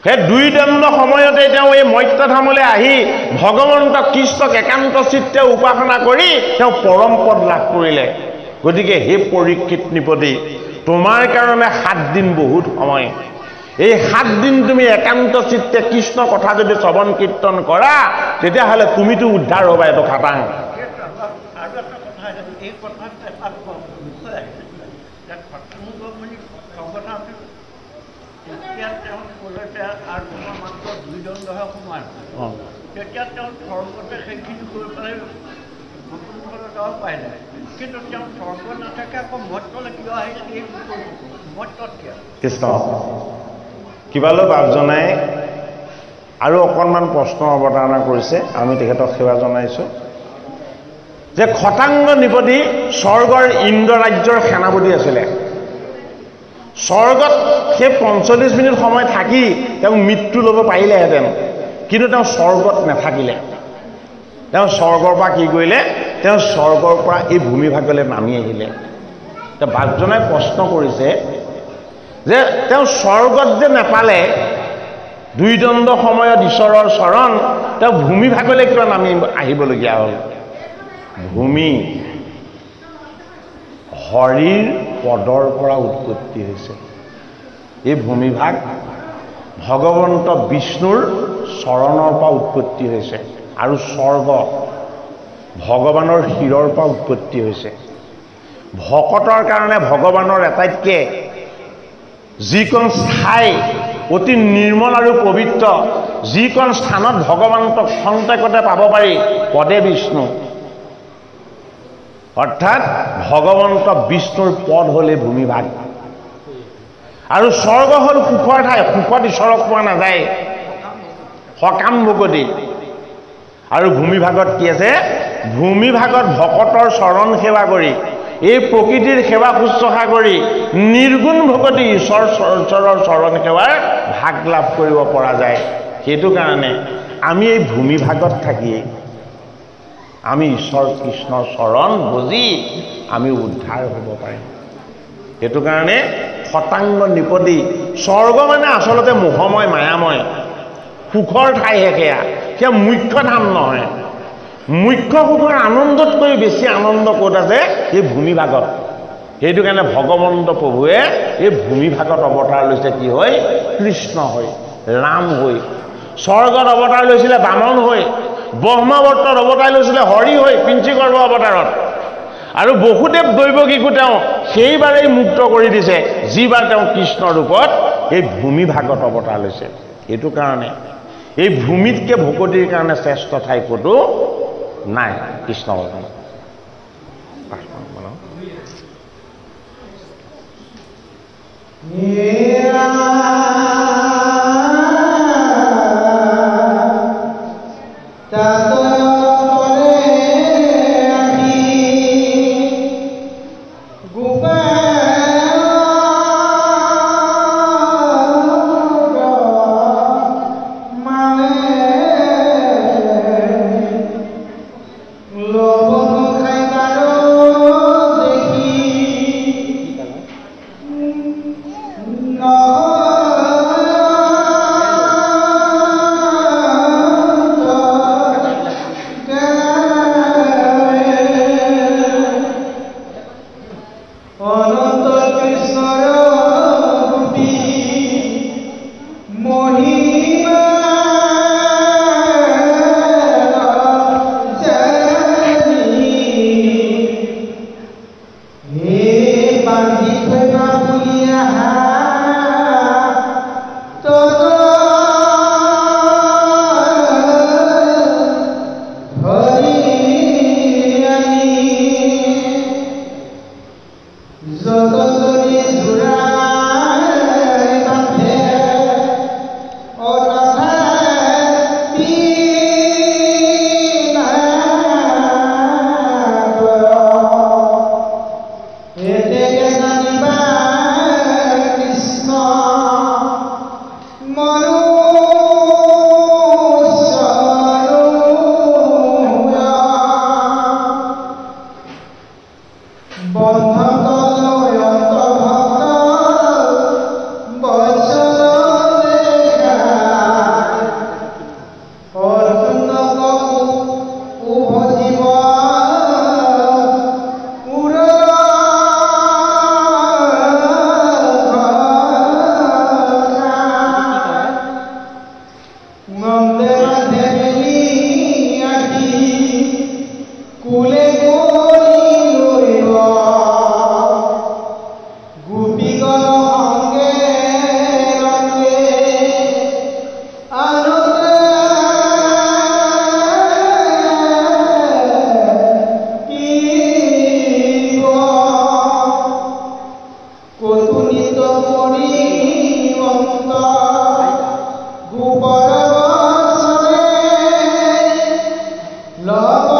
সেই 2 দণ্ড সময়তে তেওঁ এই মৰ্ত্যধামলৈ আহি ভগৱন্ত কৃষ্ণক একান্ত চিত্তে উপাসনা কৰি তেওঁ পৰম পদ লাভ কৰিলে গতিকে হে পৰীক্ষিত নৃপতি তোমাৰ কাৰণে 7 দিন বহুত সময় এই 7 দিন তুমি একান্ত চিত্তে কৃষ্ণ কথা যদি শ্ৰৱণ কীৰ্তন কৰা তেতিয়াহ'লে তুমিতো উদ্ধাৰ হ'বা এইটো খাটাং আৰু এটা কথা এই কথাটো এটা বিষয় যে সংগঠনটো তেতিয়া তেওঁ ক'লে আৰু তোমাৰ মাত্ৰ 2 দণ্ডহে সোমাই তেতিয়া তেওঁ স্বৰ্গতে সেইখিনি কৰি পেলাই নতুন যাব পাৰিলে কিন্তু তেওঁ স্বৰ্গ নাথাকে আকৌ মৰ্ত্যলৈ কিয় আহিলে এই মৰ্ত্যত কিয় কৃষ্ণ কিবালৈ বাপজনাই আৰু অকণমান প্ৰশ্ন অৱতাৰণা কৰিছে আমি তেখেতক সেৱা জনাইছোঁ যে খটাংগ নৃপতি স্বৰ্গৰ ইন্দ্ৰ ৰাজ্যৰ সেনাপতি আছিলে স্বৰ্গত সেই 45 মিনিট সময় থাকি তেওঁ মৃত্যু ল'ব পাৰিলেহেঁতেন কিন্তু তেওঁ স্বৰ্গত নাথাকিলে তেওঁ স্বৰ্গৰ পৰা কি কৰিলে তেওঁ স্বৰ্গৰ পৰা এই ভূমিভাগলৈ নামি আহিলে তেওঁ বাপজনাই প্ৰশ্ন কৰিছে যে তেওঁ স্বৰ্গত যে নাপালে 2 দণ্ড সময়ত ঈশ্বৰৰ চৰণ তেওঁ ভূমিভাগলৈ কিয় নামি আহিবলগীয়া হ'ল ভূমি হৰিৰ পদৰ পৰা উৎপত্তি হৈছে এই ভূমিভাগ ভগৱন্ত বিষ্ণুৰ চৰণৰ পৰা উৎপত্তি হৈছে আৰু স্বৰ্গ ভগৱানৰ শিৰৰ পৰা উৎপত্তি হৈছে ভকতৰ কাৰণে ভগৱানৰ এটাইতকৈ যিকণ ঠাই অতি নিৰ্মল আৰু পবিত্ৰ যিকণ স্থানত ভগৱানক খন্তেকতে পাব পাৰি পদে বিষ্ণু অৰ্থাৎ ভগৱন্ত বিষ্ণুৰ পদ হ'লে ভূমিভাগ আৰু স্বৰ্গ হ'ল সুখৰ ঠাই সুখত ঈশ্বৰক পোৱা নাযায় সকাম ভকতি আৰু ভূমিভাগত কি আছে ভূমিভাগত ভকতৰ চৰণ সেৱা কৰি এই প্ৰকৃতিৰ সেৱা শুশ্ৰূষা কৰি নিৰ্গুণ ভকতি ঈশ্বৰৰ চৰণ সেৱাৰ ভাগ লাভ কৰিব পৰা যায় সেইটো কাৰণে আমি এই ভূমিভাগত থাকি আমি ঈশ্বৰ কৃষ্ণৰ চৰণ বুজি আমি উদ্ধাৰ হ'ব পাৰিম সেইটো কাৰণে শতাংগ নিপতি স্বৰ্গ মানে আচলতে মোহময় মায়াময় সুখৰ ঠাইহে সেয়া মুখ্য ধাম নহয় মুখ্য সুখৰ আনন্দতকৈ বেছি আনন্দ ক'ত আছে এই ভূমিভাগত সেইটো কাৰণে ভগৱন্ত প্ৰভুৱে এই ভূমিভাগত অৱতাৰ লৈছে কি হয় কৃষ্ণ হৈ ৰাম হৈ স্বৰ্গত অৱতাৰ লৈছিলে বামন হৈ ব্ৰহ্মবৰ্তত অৱতাৰ লৈছিলে হৰি হৈ পিঞ্চিগৰ্ভ অৱতাৰত আৰু বহুদেৱ দৈৱকীকো তেওঁ সেইবাৰেই মুক্ত কৰি দিছে যিবাৰ তেওঁ কৃষ্ণৰ ৰূপত এই ভূমিভাগত অৱতাৰ লৈছে এইটো কাৰণে এই ভূমিতকৈ ভকতিৰ কাৰণে শ্ৰেষ্ঠ ঠাই ক'তো নাই কৃষ্ণ ভগৱান Love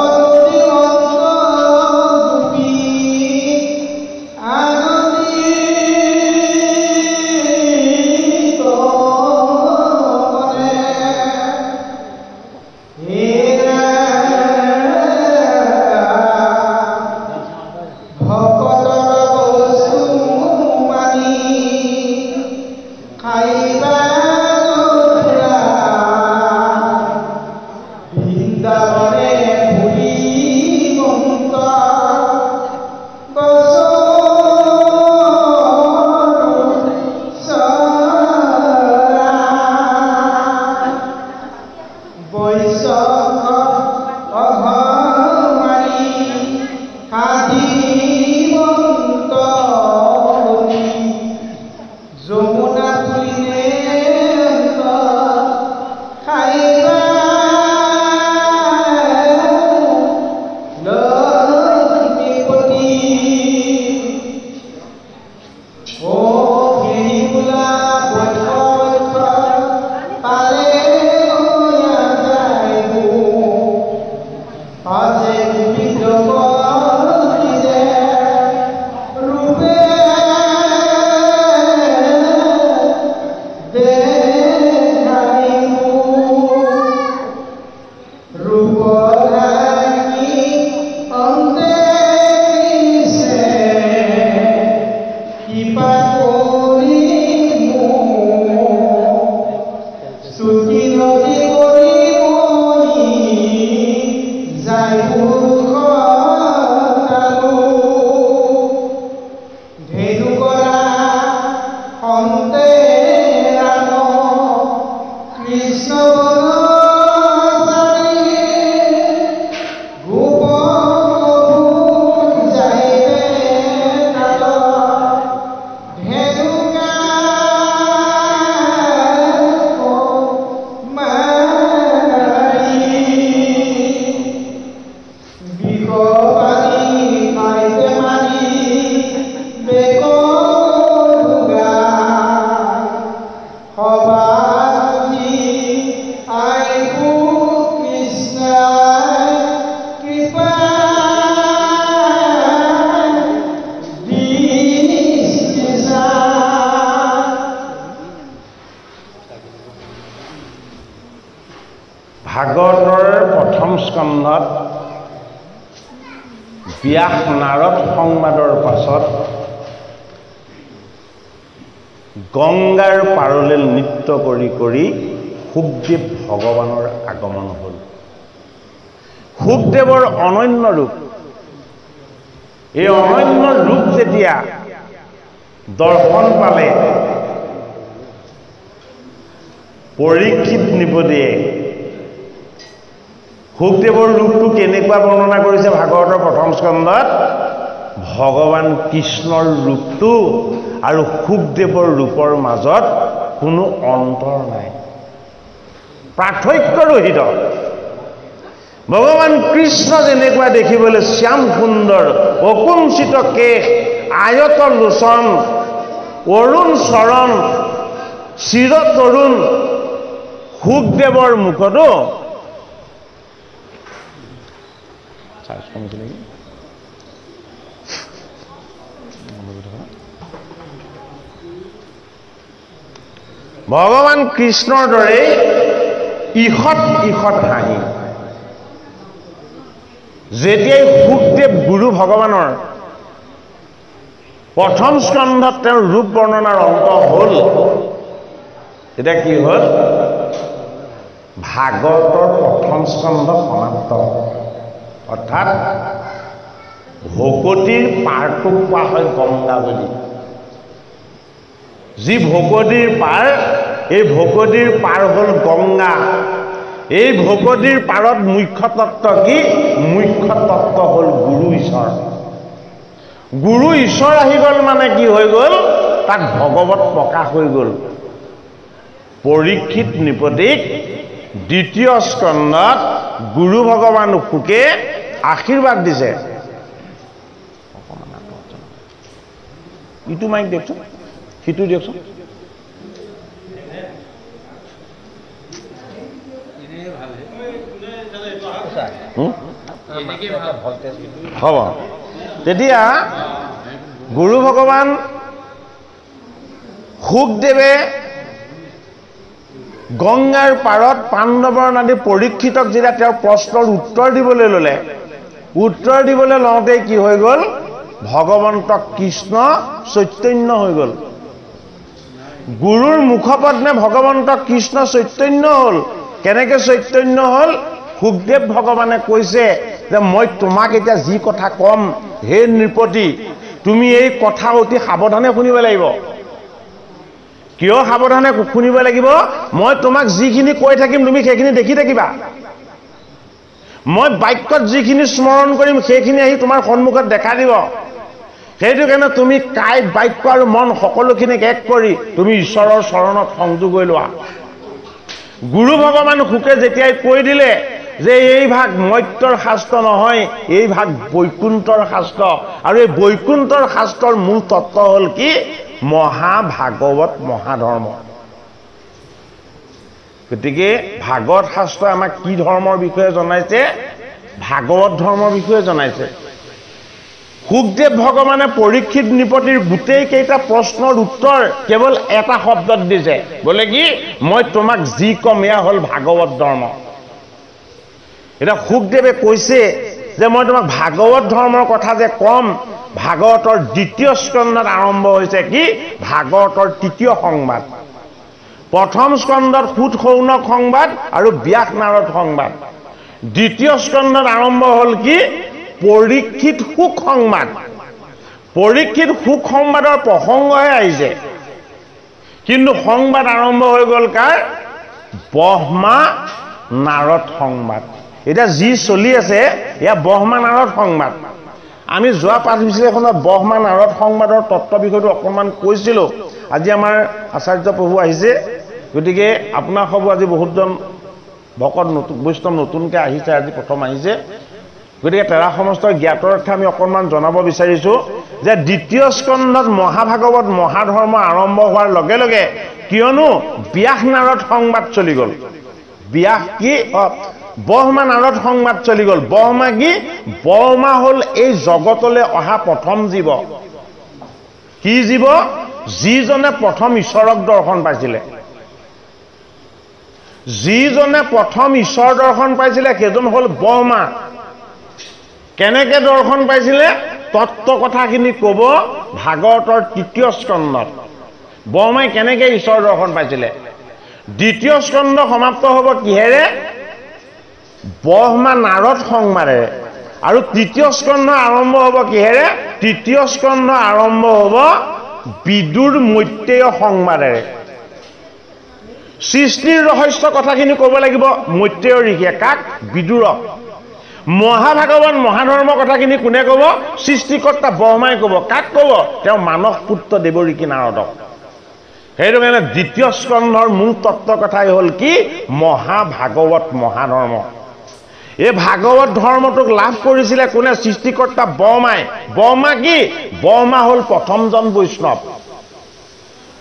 ভাগৱতৰ প্ৰথম স্কন্ধত ব্যাস নাৰদ সংবাদৰ পাছত গংগাৰ পাৰলৈ নৃত্য কৰি কৰি শুকদেৱ ভগৱানৰ আগমন হ'ল। শুকদেৱৰ অনন্য ৰূপ, এই অনন্য ৰূপ যেতিয়া দৰ্শন পালে পৰীক্ষিত নৃপতিয়ে শুকদেৱৰ ৰূপটো কেনেকুৱা বৰ্ণনা কৰিছে ভাগৱতৰ প্ৰথম স্কন্ধত, ভগৱান কৃষ্ণৰ ৰূপটো আৰু শুকদেৱৰ ৰূপৰ মাজত কোনো অন্তৰ নাই, পাৰ্থক্য ৰহিত। ভগৱান কৃষ্ণ যেনেকুৱা দেখিবলৈ শ্যাম সুন্দৰ, অকুঞ্চিত কেশ, আয়ত লোচন, অৰুণ চৰণ, চিৰ তৰুণ, শুকদেৱৰ মুখতো ভগৱান কৃষ্ণৰ দৰে ঈষৎ ঈষৎ হাঁহি। যেতিয়াই শুকদেৱ গুৰু ভগৱানৰ প্ৰথম স্কন্ধত তেওঁৰ ৰূপ বৰ্ণনাৰ অন্ত হ'ল, এতিয়া কি হ'ল, ভাগৱতৰ প্ৰথম স্কন্ধ সমাপ্ত। অৰ্থাৎ ভকতিৰ পাৰটোক কোৱা হয় গংগা বুলি। যি ভকতিৰ পাৰ, এই ভকতিৰ পাৰ হ'ল গংগা। এই ভকতিৰ পাৰত মুখ্য তত্ত্ব কি? মুখ্য তত্ত্ব হ'ল গুৰু ঈশ্বৰ। গুৰু ঈশ্বৰ আহি গ'ল মানে কি হৈ গ'ল, তাত ভগৱত প্ৰকাশ হৈ গ'ল। পৰীক্ষিত নৃপতিক দ্বিতীয় স্কন্ধত গুৰু ভগৱান শুকে আশীৰ্বাদ দিছে। ইটো মাইক দিয়কচোন, সিটো দিয়কচোন। হ'ব, তেতিয়া গুৰু ভগৱান শুকদেৱে গংগাৰ পাৰত পাণ্ডৱৰ নাদি পৰীক্ষিতক যেতিয়া তেওঁৰ প্ৰশ্নৰ উত্তৰ দিবলৈ ল'লে, উত্তৰ দিবলৈ লওঁতে কি হৈ গ'ল, ভগৱন্ত কৃষ্ণ চৈতন্য হৈ গ'ল। গুৰুৰ মুখপদ্মে ভগৱন্ত কৃষ্ণ চৈতন্য হ'ল। কেনেকে চৈতন্য হ'ল? শুকদেৱ ভগৱানে কৈছে যে মই তোমাক এতিয়া যি কথা কম, হে নৃপতি, তুমি এই কথা অতি সাৱধানে শুনিব লাগিব। কিয় সাৱধানে শুনিব লাগিব? মই তোমাক যিখিনি কৈ থাকিম তুমি সেইখিনি দেখি থাকিবা। মই বাক্যত যিখিনি স্মৰণ কৰিম সেইখিনি আহি তোমাৰ সন্মুখত দেখা দিব। সেইটো কাৰণে তুমি কায়, বাক্য আৰু মন সকলোখিনিক এক কৰি তুমি ঈশ্বৰৰ চৰণত সংযোগ হৈ লোৱা। গুৰু ভগৱান শুকে যেতিয়াই কৈ দিলে যে এই ভাগ মৰ্ত্যৰ শাস্ত্ৰ নহয়, এই ভাগ বৈকুণ্ঠৰ শাস্ত্ৰ, আৰু এই বৈকুণ্ঠৰ শাস্ত্ৰৰ মূল তত্ত্ব হ'ল কি? মহাভাগৱত মহাধৰ্ম। গতিকে ভাগৱত শাস্ত্ৰই আমাক কি ধৰ্মৰ বিষয়ে জনাইছে? ভাগৱত ধৰ্মৰ বিষয়ে জনাইছে সুখদেৱ ভগৱানে পৰীক্ষিত নৃপতিৰ গোটেই কেইটা প্ৰশ্নৰ উত্তৰ কেৱল এটা শব্দত দিছে বোলে কি মই তোমাক যি কম এয়া হ'ল ভাগৱত ধৰ্ম এটা সুখদেৱে কৈছে যে মই তোমাক ভাগৱত ধৰ্মৰ কথা যে কম ভাগৱতৰ দ্বিতীয় স্কন্ধত আৰম্ভ হৈছে কি ভাগৱতৰ তৃতীয় সংবাদ প্ৰথম স্কন্ধত সুত সৌনক সংবাদ আৰু ব্যাস নাৰদ সংবাদ দ্বিতীয় স্কন্ধত আৰম্ভ হ'ল কি পৰীক্ষিত সুখ সংবাদ পৰীক্ষিত সুখ সংবাদৰ প্ৰসংগহে আহিছে কিন্তু সংবাদ আৰম্ভ হৈ গ'ল কাৰ ব্ৰহ্মা নাৰদ সংবাদ এটা যি চলি আছে এয়া ব্ৰহ্মা নাৰদ সংবাদ আমি যোৱা পাঠ বিশ্লেষণত ব্ৰহ্মা নাৰদ সংবাদৰ তত্ত্ব বিষয়টো অকণমান কৈছিলোঁ আজি আমাৰ আচাৰ্য প্ৰভু আহিছে গতিকে আপোনাৰ সব আজি বহুতজন ভকত নতুন বৈষ্ণৱ নতুনকৈ আহিছে আজি প্ৰথম আহিছে গতিকে তেৰা সমস্তৰ জ্ঞাতৰ্থে আমি অকণমান জনাব বিচাৰিছোঁ যে দ্বিতীয় স্কন্ধত মহাভাগৱত মহাধৰ্ম আৰম্ভ হোৱাৰ লগে লগে কিয়নো ব্যাস নাৰদ সংবাদ চলি গ'ল ব্যাস কি ব্ৰহ্মা নাৰদ সংবাদ চলি গ'ল ব্ৰহ্মা কি ব্ৰহ্মা হ'ল এই জগতলৈ অহা প্ৰথম জীৱ কি জীৱ যিজনে প্ৰথম ঈশ্বৰক দৰ্শন পাইছিলে যিজনে প্ৰথম ঈশ্বৰ দৰ্শন পাইছিলে সেইজন হ'ল ব্ৰহ্মা কেনেকৈ দৰ্শন পাইছিলে তত্ত্ব কথাখিনি ক'ব ভাগৱতৰ তৃতীয় স্কন্ধত ব্ৰহ্মাই কেনেকৈ ঈশ্বৰ দৰ্শন পাইছিলে দ্বিতীয় স্কন্ধ সমাপ্ত হ'ব কিহেৰে ব্ৰহ্মা নাৰদ সংবাদেৰে আৰু তৃতীয় স্কন্ধ আৰম্ভ হ'ব কিহেৰে তৃতীয় স্কন্ধ আৰম্ভ হ'ব বিদুৰ মৈত্ৰেয় সংবাদেৰে সৃষ্টিৰ ৰহস্য কথাখিনি ক'ব লাগিব মৈত্ৰেয় ঋষিয়ে কাক বিদুৰক মহাভাগৱত মহাধৰ্ম কথাখিনি কোনে ক'ব সৃষ্টিকৰ্তা ব্ৰহ্মাই ক'ব কাক ক'ব তেওঁ মানস পুত্ৰ দেৱঋষি নাৰদক সেইটো কাৰণে দ্বিতীয় স্কন্ধৰ মূল তত্ত্ব কথাই হ'ল কি মহাভাগৱত মহাধৰ্ম এই ভাগৱত ধৰ্মটোক লাভ কৰিছিলে কোনে সৃষ্টিকৰ্তা ব্ৰহ্মাই ব্ৰহ্মা কি ব্ৰহ্মা হ'ল প্ৰথমজন বৈষ্ণৱ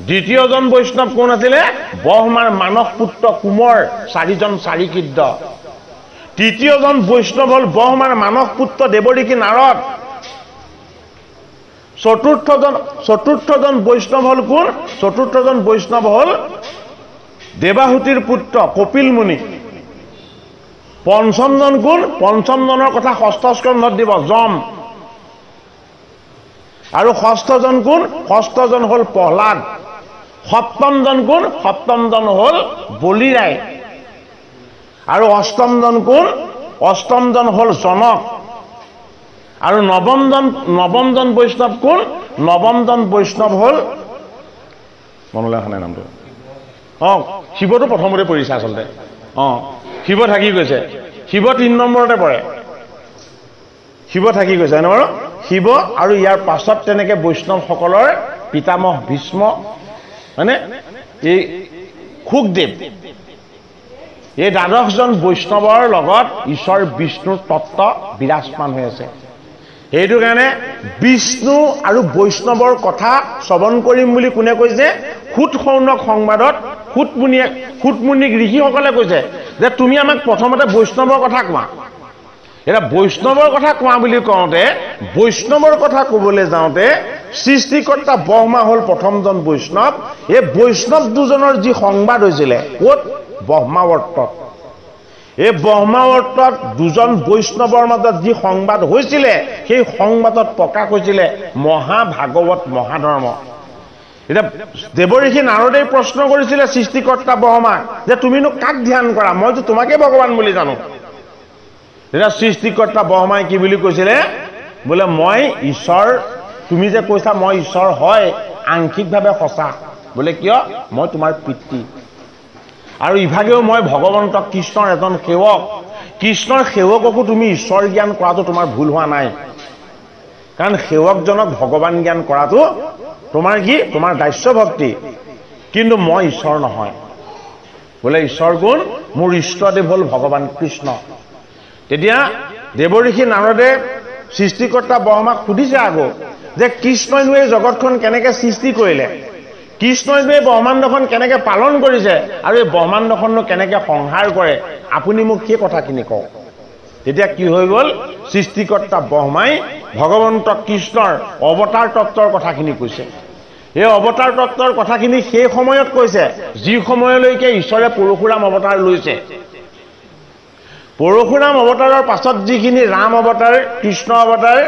দ্বিতীয়জন বৈষ্ণৱ কোন আছিলে ব্ৰহ্মাৰ মানস পুত্ৰ কুমৰ চাৰিজন চাৰিকিদ্ৰ তৃতীয়জন বৈষ্ণৱ হ'ল ব্ৰহ্মাৰ মানস পুত্ৰ দেৱঋষি নাৰদ চতুৰ্থজন বৈষ্ণৱ হ'ল কোন চতুৰ্থজন বৈষ্ণৱ হ'ল দেৱাহুতিৰ পুত্ৰ কপিল মুনি পঞ্চমজন কোন পঞ্চমজনৰ কথা ষষ্ঠ স্কন্ধত দিব যম আৰু ষষ্ঠজন কোন ষষ্ঠজন হ'ল প্ৰহ্লাদ সপ্তমজন কোন সপ্তমজন হ'ল বলিৰায় আৰু অষ্টমজন কোন অষ্টমজন হ'ল জনক আৰু নৱমজন বৈষ্ণৱ কোন নৱমজন বৈষ্ণৱ হ'ল মনলৈ অহা নাই নামটো শিৱটো প্ৰথমতে পৰিছে আচলতে শিৱ থাকি গৈছে শিৱ ৩ নম্বৰতে পৰে শিৱ থাকি গৈছে হয় বাৰু শিৱ আৰু ইয়াৰ পাছত তেনেকৈ বৈষ্ণৱসকলৰ পিতামহ ভীষ্ম মানে এই সুখদেৱ এই দ্বাদশজন বৈষ্ণৱৰ লগত ঈশ্বৰ বিষ্ণুৰ তত্ত্ব বিৰাজমান হৈ আছে সেইটো কাৰণে বিষ্ণু আৰু বৈষ্ণৱৰ কথা শ্ৰৱণ কৰিম বুলি কোনে কৈছে সুত সৌনক সংবাদত সুতমুনিক ঋষিসকলে কৈছে যে তুমি আমাক প্ৰথমতে বৈষ্ণৱৰ কথা কোৱা এটা বৈষ্ণৱৰ কথা কোৱা বুলি কওঁতে বৈষ্ণৱৰ কথা ক'বলৈ যাওঁতে সৃষ্টিকৰ্তা ব্ৰহ্মা হ'ল প্ৰথমজন বৈষ্ণৱ এই বৈষ্ণৱ দুজনৰ যি সংবাদ হৈছিলে ক'ত ব্ৰহ্মাৱৰ্তত এই ব্ৰহ্মাৱৰ্তত দুজন বৈষ্ণৱৰ মাজত যি সংবাদ হৈছিলে সেই সংবাদত প্ৰকাশ হৈছিলে মহাভাগৱত মহাধৰ্ম এটা দেৱঋষি নাৰদে প্ৰশ্ন কৰিছিলে সৃষ্টিকৰ্তা ব্ৰহ্মাক যে তুমিনো কাক ধ্যান কৰা মইতো তোমাকে ভগৱান বুলি জানো এটা সৃষ্টিকৰ্তা ব্ৰহ্মাই কি বুলি কৈছিলে বোলে মই ঈশ্বৰ তুমি যে কৈছা মই ঈশ্বৰ হয় আংশিকভাৱে সঁচা বোলে কিয় মই তোমাৰ পিতৃ আৰু ইভাগেও মই ভগৱন্ত কৃষ্ণৰ এজন সেৱক কৃষ্ণৰ সেৱককো তুমি ঈশ্বৰ জ্ঞান কৰাটো তোমাৰ ভুল হোৱা নাই কাৰণ সেৱকজনক ভগৱান জ্ঞান কৰাটো তোমাৰ কি তোমাৰ দাস্য ভক্তি কিন্তু মই ঈশ্বৰ নহয় বোলে ঈশ্বৰ কোন মোৰ ইষ্টদেৱ হ'ল ভগৱান কৃষ্ণ তেতিয়া দেৱঋষি নাৰদে সৃষ্টিকৰ্তা ব্ৰহ্মাক সুধিছে আগো যে কৃষ্ণই এই জগতখন কেনেকৈ সৃষ্টি কৰিলে কৃষ্ণই ব্ৰহ্মাণ্ডখন কেনেকৈ পালন কৰিছে আৰু এই ব্ৰহ্মাণ্ডখননো কেনেকৈ সংহাৰ কৰে আপুনি মোক সেই কথাখিনি কওক তেতিয়া কি হৈ গ'ল সৃষ্টিকৰ্তা ব্ৰহ্মাই ভগৱন্ত কৃষ্ণৰ অৱতাৰ তত্ত্বৰ কথাখিনি কৈছে এই অৱতাৰ তত্ত্বৰ কথাখিনি সেই সময়ত কৈছে যি সময়লৈকে ঈশ্বৰে পৰশুৰাম অৱতাৰ লৈছে পৰশুৰাম অৱতাৰৰ পাছত যিখিনি ৰাম অৱতাৰ কৃষ্ণ অৱতাৰ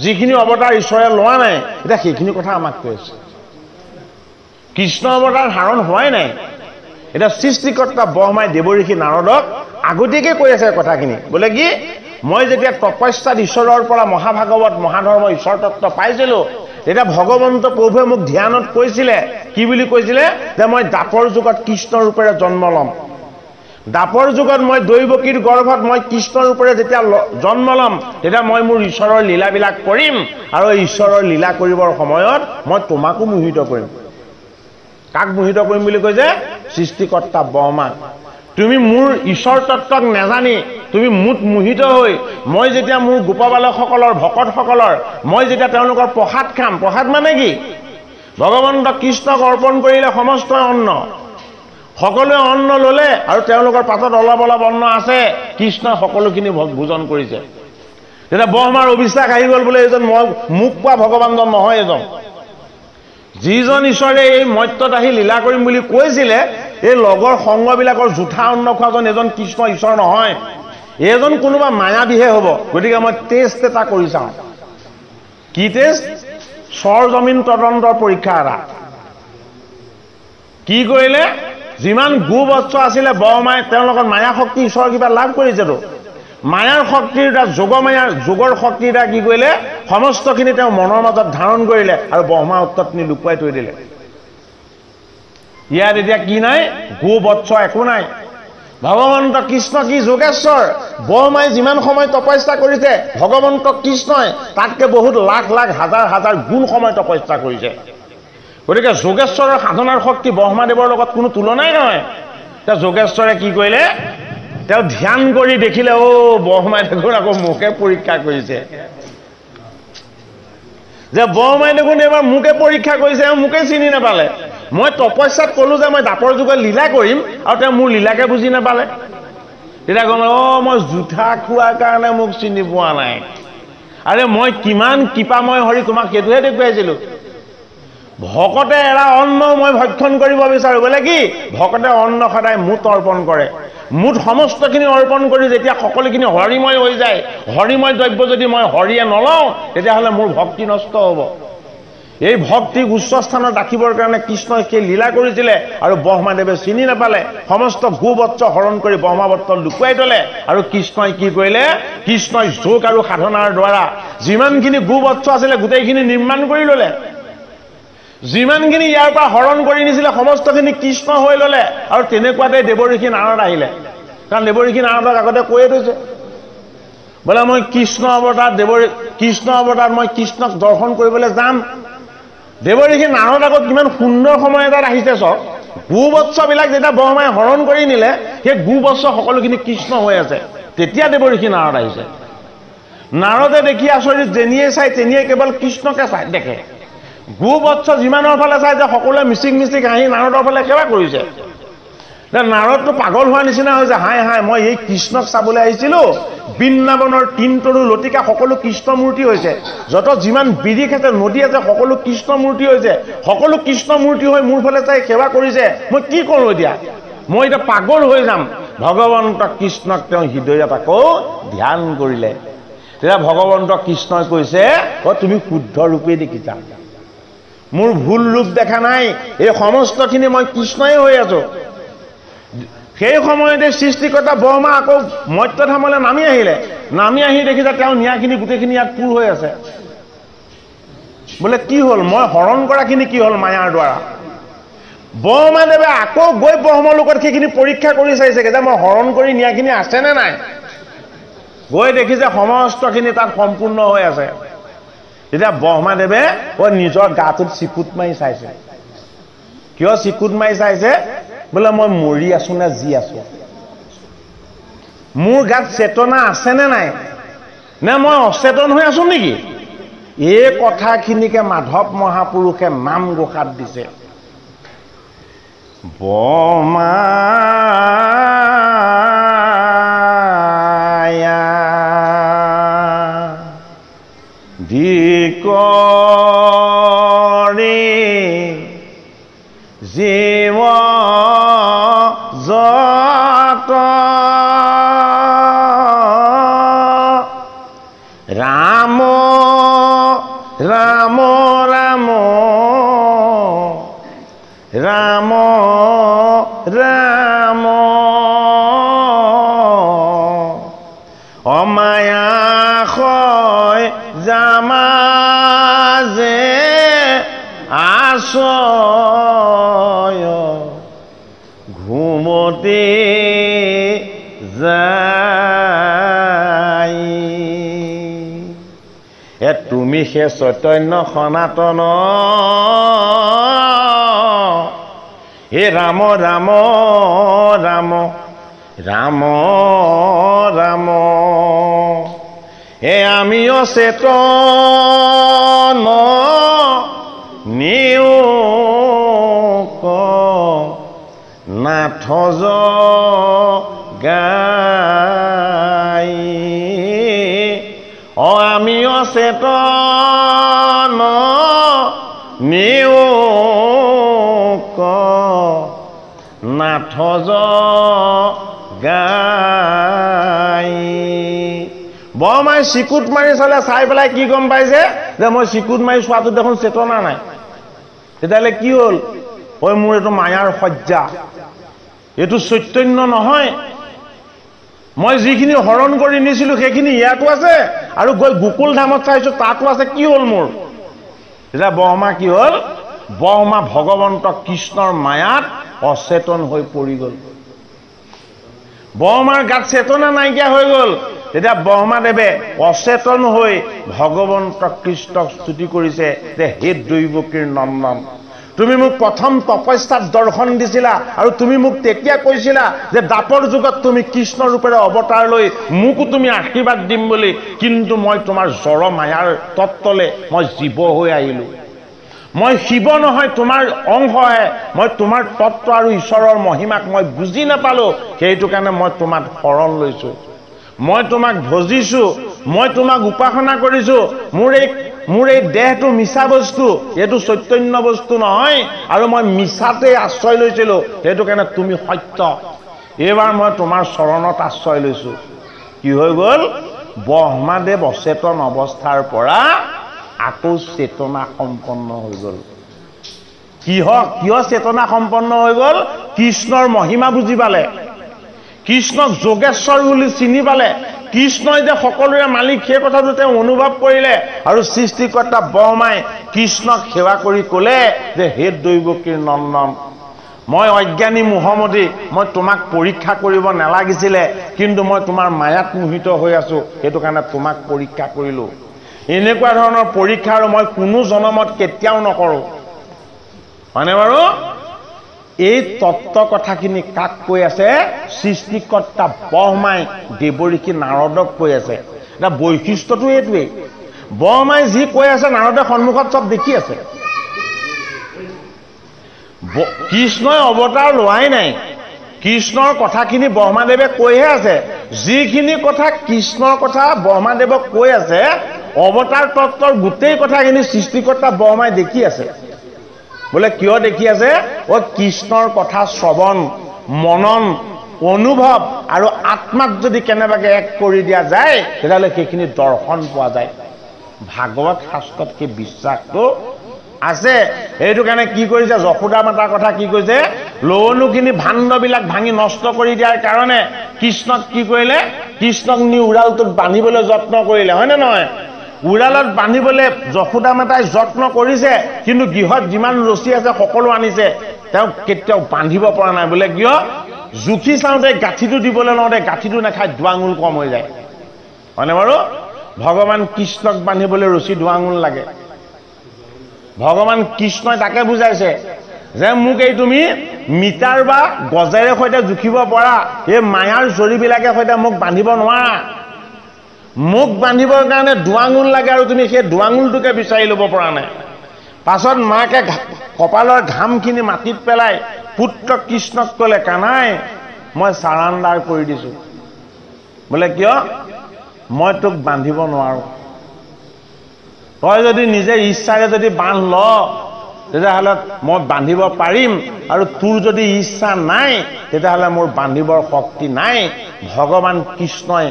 যিখিনি অৱতাৰ ঈশ্বৰে লোৱা নাই এটা সেইখিনি কথা আমাক কৈছে কৃষ্ণ অৱতাৰ ধাৰণ হোৱাই নাই এটা সৃষ্টিকৰ্তা ব্ৰহ্মাই দেৱঋষি নাৰদক আগতীয়াকৈ কৈ আছে কথাখিনি বোলে কি মই যেতিয়া তপস্যাত ঈশ্বৰৰ পৰা মহাভাগৱত মহাধৰ্ম ঈশ্বৰ তত্ত্ব পাইছিলোঁ তেতিয়া ভগৱন্ত প্ৰভুৱে মোক ধ্যানত কৈছিলে কি বুলি কৈছিলে যে মই দাপৰ যুগত কৃষ্ণ ৰূপেৰে জন্ম ল'ম দাপৰ যুগত মই দৈৱকীৰ গৰ্ভত মই কৃষ্ণ ৰূপেৰে যেতিয়া জন্ম ল'ম তেতিয়া মই মোৰ ঈশ্বৰৰ লীলাবিলাক কৰিম আৰু ঈশ্বৰৰ লীলা কৰিবৰ সময়ত মই তোমাকো মোহিত কৰিম কাক মোহিত কৰিম বুলি কৈছে সৃষ্টিকৰ্তা ব্ৰহ্মাক তুমি মোৰ ঈশ্বৰ তত্ত্বক নাজানি তুমি মুঠ মোহিত হৈ মই যেতিয়া মোৰ গোপবালকসকলৰ ভকতসকলৰ মই যেতিয়া তেওঁলোকৰ প্ৰসাদ খাম প্ৰসাদ মানে কি ভগৱন্ত কৃষ্ণক অৰ্পণ কৰিলে সমস্ত অন্ন সকলোৱে অন্ন ল'লে আৰু তেওঁলোকৰ পাছত অলপ অলপ অন্ন আছে কৃষ্ণই সকলোখিনি ভোজন কৰিছে তেতিয়া ব্ৰহ্মাৰ অবিশ্বাস আহি গ'ল বোলে এজন মই মোক পোৱা ভগৱানজন নহয় এজন যিজন ঈশ্বৰে এই মৰ্ত্যত আহি লীলা কৰিম বুলি কৈছিলে এই লগৰ সংগবিলাকৰ জুঠা অন্ন খোৱাজন এজন কৃষ্ণ ঈশ্বৰ নহয় এজন কোনোবা মায়াবীহে হ'ব গতিকে মই টেষ্ট এটা কৰি চাওঁ কি টেষ্ট স্বৰ জমিন তদন্তৰ পৰীক্ষা এটা কি কৰিলে যিমান গোবৎস আছিলে ব্ৰহ্মাই তেওঁলোকৰ মায়া শক্তি ঈশ্বৰ কিবা লাভ কৰিছেতো মায়াৰ শক্তিৰ দ্বাৰা যোগৰ শক্তিৰ দ্বাৰা কি কৰিলে সমস্তখিনি তেওঁ মনৰ মাজত ধাৰণ কৰিলে আৰু ব্ৰহ্মা উত্তৰখিনি লুকুৱাই থৈ দিলে ইয়াত এতিয়া কি নাই গোবৎস একো নাই ভগৱন্ত কৃষ্ণ কি যোগেশ্বৰ ব্ৰহ্মাই যিমান সময় তপস্যা কৰিছে ভগৱন্ত কৃষ্ণই তাতকৈ বহুত লাখ লাখ হাজাৰ হাজাৰ গুণ সময় তপস্যা কৰিছে গতিকে যোগেশ্বৰৰ সাধনাৰ শক্তি ব্ৰহ্মাদেৱৰ লগত কোনো তুলনাই নহয় এতিয়া যোগেশ্বৰে কি কৰিলে তেওঁ ধ্যান কৰি দেখিলে ব্ৰহ্মাই দেখোন আকৌ মোকে পৰীক্ষা কৰিছে যে ব্ৰহ্মাই দেখোন এবাৰ মোকে পৰীক্ষা কৰিছে মোকে চিনি নাপালে মই তপস্যাত ক'লো যে মই দাপৰ যুগত লীলা কৰিম আৰু তেওঁ মোৰ লীলাকে বুজি নাপালে তেতিয়া গম মই জুঠা খোৱাৰ কাৰণে মোক চিনি পোৱা নাই আৰে মই কিমান কৃপাময় হৰি তোমাক সেইটোহে দেখুৱাইছিলোঁ ভকতে এৰা অন্ন মই ভক্ষণ কৰিব বিচাৰোঁ বোলে কি ভকতে অন্ন সদায় মুঠ অৰ্পণ কৰে মুঠ সমস্তখিনি অৰ্পণ কৰি যেতিয়া সকলোখিনি হৰিময় হৈ যায় হৰিময় দ্ৰব্য যদি মই হৰিয়ে নলওঁ তেতিয়াহ'লে মোৰ ভক্তি নষ্ট হ'ব এই ভক্তিক উচ্চ স্থানত ৰাখিবৰ কাৰণে কৃষ্ণই সেই লীলা কৰিছিলে আৰু ব্ৰহ্মাদেৱে চিনি নাপালে সমস্ত গোবৎস হৰণ কৰি ব্ৰহ্মাবৰ্ত লুকুৱাই থলে আৰু কৃষ্ণই কি কৰিলে কৃষ্ণই যোগ আৰু সাধনাৰ দ্বাৰা যিমানখিনি গোবৎস আছিলে গোটেইখিনি নিৰ্মাণ কৰি ল'লে যিমানখিনি ইয়াৰ পৰা হৰণ কৰি নিছিলে সমস্তখিনি কৃষ্ণ হৈ ল'লে আৰু তেনেকুৱাতে দেৱঋষি নাৰদ আহিলে কাৰণ দেৱঋষি নাৰদক আগতে কৈয়ে থৈছে বোলে মই কৃষ্ণ অৱতাৰ মই কৃষ্ণক দৰ্শন কৰিবলৈ যাম দেৱঋষি নাৰদ আগত কিমান সুন্দৰ সময় এটাত আহিছে চক গোবৎসবিলাক যেতিয়া ব্ৰহ্মাই হৰণ কৰি নিলে সেই গোবৎস সকলোখিনি কৃষ্ণ হৈ আছে তেতিয়া দেৱঋষি নাৰদ আহিছে নাৰদে দেখি আচৰিত যেনিয়ে চাই তেনিয়ে কেৱল কৃষ্ণকে চাই দেখে গোবৎস যিমানৰ ফালে চাই যে সকলোৱে মিচিক মিচিক হাঁহি নাৰদৰ ফালে সেৱা কৰিছে নাৰদটো পাগল হোৱা নিচিনা হৈছে হাই হাই মই এই কৃষ্ণক চাবলৈ আহিছিলোঁ বৃন্দাবনৰ তিনতৰু লতিকা সকলো কৃষ্ণ মূৰ্তি হৈছে যত যিমান বিৰিখ আছে নদী আছে সকলো কৃষ্ণ মূৰ্তি হৈছে সকলো কৃষ্ণ মূৰ্তি হৈ মোৰ ফালে চাই সেৱা কৰিছে মই কি কৰোঁ এতিয়া মই এতিয়া পাগল হৈ যাম ভগৱন্ত কৃষ্ণক তেওঁ হৃদয়ত আকৌ ধ্যান কৰিলে তেতিয়া ভগৱন্ত কৃষ্ণই কৈছে তুমি শুদ্ধ ৰূপে দেখিছা মোৰ ভুল ৰূপ দেখা নাই এই সমস্তখিনি মই কৃষ্ণই হৈ আছো সেই সময়তে সৃষ্টিকৰ্তা ব্ৰহ্মা আকৌ মৰ্ত্যধামলৈ নামি আহি দেখিছে তেওঁ ন্যায়খিনি গোটেইখিনি ইয়াত পূৰ হৈ আছে বোলে কি হ'ল মই হৰণ কৰাখিনি কি হ'ল মায়াৰ দ্বাৰা ব্ৰহ্মাদেৱে আকৌ গৈ ব্ৰহ্মলোকত সেইখিনি পৰীক্ষা কৰি চাইছেগে যে মই হৰণ কৰি ন্যায়খিনি আছেনে নাই গৈ দেখিছে সমস্তখিনি তাত সম্পূৰ্ণ হৈ আছে তেতিয়া ব্ৰহ্মাদেৱে নিজৰ গাটোত চিকুট মাৰি চাইছে কিয় চিকুট মাৰি চাইছে বোলে মই মৰি আছো নে জি আছো মোৰ গাত চেতনা আছেনে নাই নে মই অচেতন হৈ আছো নেকি এই কথাখিনিকে মাধৱ মহাপুৰুষে নাম গোসাত দিছে বমায়া ধিকৰি জীৱ জগত ৰাম ৰাম ৰাম ৰাম ৰাম অমায়া হয় জামাজে আশ্ৰয় ঘুমতি যায় তুমি হে চৈতন্য সনাতন হে ৰাম ৰাম ৰাম ৰাম ৰাম হে আমি অচেতন নিয়োগ নাথ গাই আমি অচেতন নিয়োগ নাথ গাই বৰমাই চিকুট মাৰি চালে চাই পেলাই কি গম পাইছে যে মই চিকুট মাৰি চোৱাটো দেখোন চেতনা নাই তেতিয়াহ'লে কি হ'ল ঐ মোৰ এইটো মায়াৰ সজ্জা এইটো চৈতন্য নহয় মই যিখিনি হৰণ কৰি নিছিলোঁ সেইখিনি ইয়াতো আছে আৰু গৈ গোকুল ধামত চাইছোঁ তাতো আছে কি হ'ল মোৰ তেতিয়া ব্ৰহ্মা কি হ'ল ব্ৰহ্মা ভগৱন্ত কৃষ্ণৰ মায়াত অচেতন হৈ পৰি গ'ল ব্ৰহ্মাৰ গাত চেতনা নাইকিয়া হৈ গ'ল তেতিয়া ব্ৰহ্মাদেৱে অচেতন হৈ ভগৱন্ত কৃষ্ণক স্তুতি কৰিছে যে হে দৈৱকীৰ নন্দন তুমি মোক প্ৰথম তপস্যাত দৰ্শন দিছিলা আৰু তুমি মোক তেতিয়া কৈছিলা যে দাপৰ যুগত তুমি কৃষ্ণ ৰূপেৰে অৱতাৰ লৈ মোকো তুমি আশীৰ্বাদ দিম বুলি কিন্তু মই তোমাৰ জড় মায়াৰ তত্ত্বলে মই জীৱ হৈ আহিলো মই শিৱ নহয় তোমাৰ অংশহে মই তোমাৰ তত্ত্ব আৰু ঈশ্বৰৰ মহিমাক মই বুজি নাপালো সেইটো কাৰণে মই তোমাক শৰণ লৈছো মই তোমাক ভজিছো মই তোমাক উপাসনা কৰিছো মোৰ এই দেহটো মিছা বস্তু এইটো চৈতন্য বস্তু নহয় আৰু মই মিছাতে আশ্ৰয় লৈছিলো সেইটো কাৰণে তুমি সত্য এইবাৰ মই তোমাৰ চৰণত আশ্ৰয় লৈছো কি হৈ গ'ল ব্ৰহ্মাদেৱ অচেতন অৱস্থাৰ পৰা আকৌ চেতনা সম্পন্ন হৈ গ'ল কিয় চেতনা সম্পন্ন হৈ গ'ল কৃষ্ণৰ মহিমা বুজি পালে কৃষ্ণক যোগেশ্বৰ বুলি চিনি পালে কৃষ্ণই যে সকলোৰে মালিক সেই কথাটো তেওঁ অনুভৱ কৰিলে আৰু সৃষ্টিকৰ্তা ব্ৰহ্মাই কৃষ্ণক সেৱা কৰি ক'লে যে হে দৈৱকীৰ নন্দন মই অজ্ঞানী মোহমতী মই তোমাক পৰীক্ষা কৰিব নালাগিছিলে কিন্তু মই তোমাৰ মায়াত মোহিত হৈ আছো সেইটো কাৰণে তোমাক পৰীক্ষা কৰিলো এনেকুৱা ধৰণৰ পৰীক্ষা আৰু মই কোনো জনমত কেতিয়াও নকৰো মানে বাৰু এই তত্ত্ব কথাখিনি কাক কৈ আছে সৃষ্টিকৰ্তা ব্ৰহ্মাই দেৱঋষি নাৰদক কৈ আছে এটা বৈশিষ্ট্যটো এইটোৱেই ব্ৰহ্মাই যি কৈ আছে নাৰদে সন্মুখত চব দেখি আছে কৃষ্ণই অৱতাৰ লোৱাই নাই কৃষ্ণৰ কথাখিনি ব্ৰহ্মাদেৱে কৈহে আছে যিখিনি কথা কৃষ্ণৰ কথা ব্ৰহ্মাদেৱক কৈ আছে অৱতাৰ তত্ত্বৰ গোটেই কথাখিনি সৃষ্টিকৰ্তা ব্ৰহ্মাই দেখি আছে বোলে কিয় দেখি আছে কৃষ্ণৰ কথা শ্ৰৱণ মনন অনুভৱ আৰু আত্মাক যদি কেনেবাকে এক কৰি দিয়া যায় তেতিয়াহ'লে সেইখিনি দৰ্শন পোৱা যায় ভাগৱত শাস্ত্ৰত সেই বিশ্বাসটো আছে এইটো কাৰণে কি কৰিছে যশোদা মাতাৰ কথা কি কৈছে লৌনুখিনি ভাণ্ডবিলাক ভাঙি নষ্ট কৰি দিয়াৰ কাৰণে কৃষ্ণক কি কৰিলে কৃষ্ণক নি উৰালটোত বান্ধিবলৈ যত্ন কৰিলে হয়নে নহয় উৰালত বান্ধিবলৈ যশোদা মাতাই যত্ন কৰিছে কিন্তু গৃহত যিমান ৰছী আছে সকলো আনিছে তেওঁ কেতিয়াও বান্ধিব পৰা নাই বোলে কিয় জুখি চাওঁতে গাঁঠিটো দিবলৈ লওঁতে গাঁঠিটো নাখায় দুৱাঙুল কম হৈ যায় হয়নে বাৰু ভগৱান কৃষ্ণক বান্ধিবলৈ ৰছী দুৱাঙুল লাগে ভগৱান কৃষ্ণই তাকে বুজাইছে যে মোক এই তুমি মিটাৰ বা গজেৰে সৈতে জুখিব পৰা এই মায়াৰ জৰিবিলাকে সৈতে মোক বান্ধিব নোৱাৰা মোক বান্ধিবৰ কাৰণে দুৱাঙুল লাগে আৰু তুমি সেই দুৱাঙুলটোকে বিচাৰি ল'ব পৰা নাই পাছত মাকে কপালৰ ঘামখিনি মাটিত পেলাই পুত্ৰ কৃষ্ণক ক'লে কানাই মই চাৰাণ্ডাৰ কৰি দিছো বোলে কিয় মই তোক বান্ধিব নোৱাৰো তই যদি নিজে ইচ্ছাৰে যদি বান্ধ ল তেতিয়াহ'লে মই বান্ধিব পাৰিম আৰু তোৰ যদি ইচ্ছা নাই তেতিয়াহ'লে মোৰ বান্ধিবৰ শক্তি নাই ভগৱান কৃষ্ণই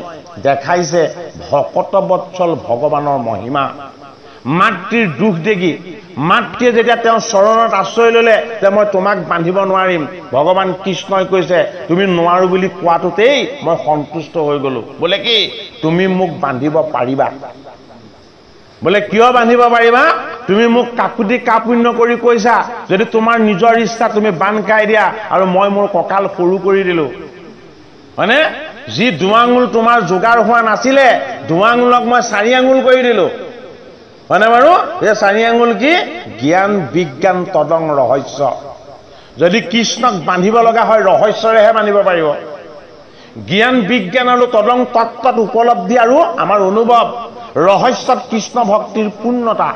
দেখাইছে ভকতবৎসল ভগৱানৰ মহিমা মাতৃৰ দুখ দেখি মাতৃয়ে যেতিয়া তেওঁৰ চৰণত আশ্ৰয় ল'লে যে মই তোমাক বান্ধিব নোৱাৰিম ভগৱান কৃষ্ণই কৈছে তুমি নোৱাৰো বুলি কোৱাটোতেই মই সন্তুষ্ট হৈ গ'লো বোলে কি তুমি মোক বান্ধিব পাৰিবা বোলে কিয় বান্ধিব পাৰিবা তুমি মোক কাকুতি কাপুণ্য কৰি কৈছা যদি তোমাৰ নিজৰ ইচ্ছা তুমি বান্ধ খাই দিয়া আৰু মই মোৰ কঁকাল সৰু কৰি দিলো হয়নে যি দুআঙুল তোমাৰ যোগাৰ হোৱা নাছিলে দুআঙুলক মই 4 আঙুল কৰি দিলো হয়নে বাৰু এই 4 আঙুল কি জ্ঞান বিজ্ঞান তদং ৰহস্য যদি কৃষ্ণক বান্ধিব লগা হয় ৰহস্যৰেহে বান্ধিব পাৰিব জ্ঞান বিজ্ঞান আৰু তদং তত্ত্বত উপলব্ধি আৰু আমাৰ অনুভৱ ৰহস্যত কৃষ্ণ ভক্তিৰ পূৰ্ণতা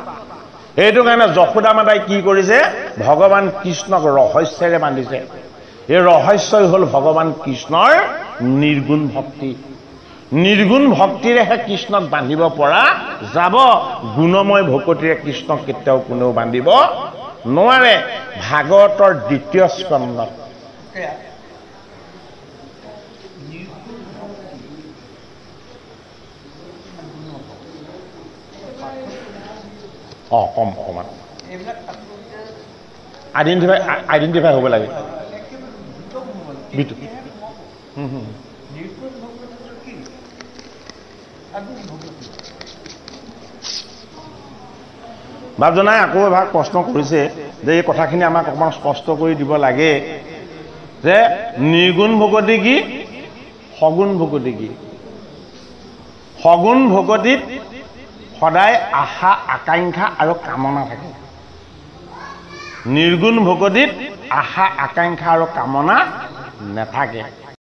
এইটো কাৰণে যশোদা মাতাই কি কৰিছে ভগৱান কৃষ্ণক ৰহস্যৰে বান্ধিছে এই ৰহস্যই হ'ল ভগৱান কৃষ্ণৰ নিৰ্গুণ ভক্তি নিৰ্গুণ ভক্তিৰেহে কৃষ্ণক বান্ধিব পৰা যাব গুণময় ভকতিৰে কৃষ্ণক কেতিয়াও কোনেও বান্ধিব নোৱাৰে ভাগৱতৰ 2য় স্কন্ধত কম অকণমান আইডেণ্টিফাই হ'ব লাগে বাপজনাই আকৌ এভাগ প্ৰশ্ন কৰিছে যে এই কথাখিনি আমাক অকণমান স্পষ্ট কৰি দিব লাগে যে নিৰ্গুণ ভকতি কি সগুণ ভকতি কি সগুণ ভকতিত সদায় আশা আকাংক্ষা আৰু কামনা থাকে নিৰ্গুণ ভকতিত আশা আকাংক্ষা আৰু কামনা নাথাকে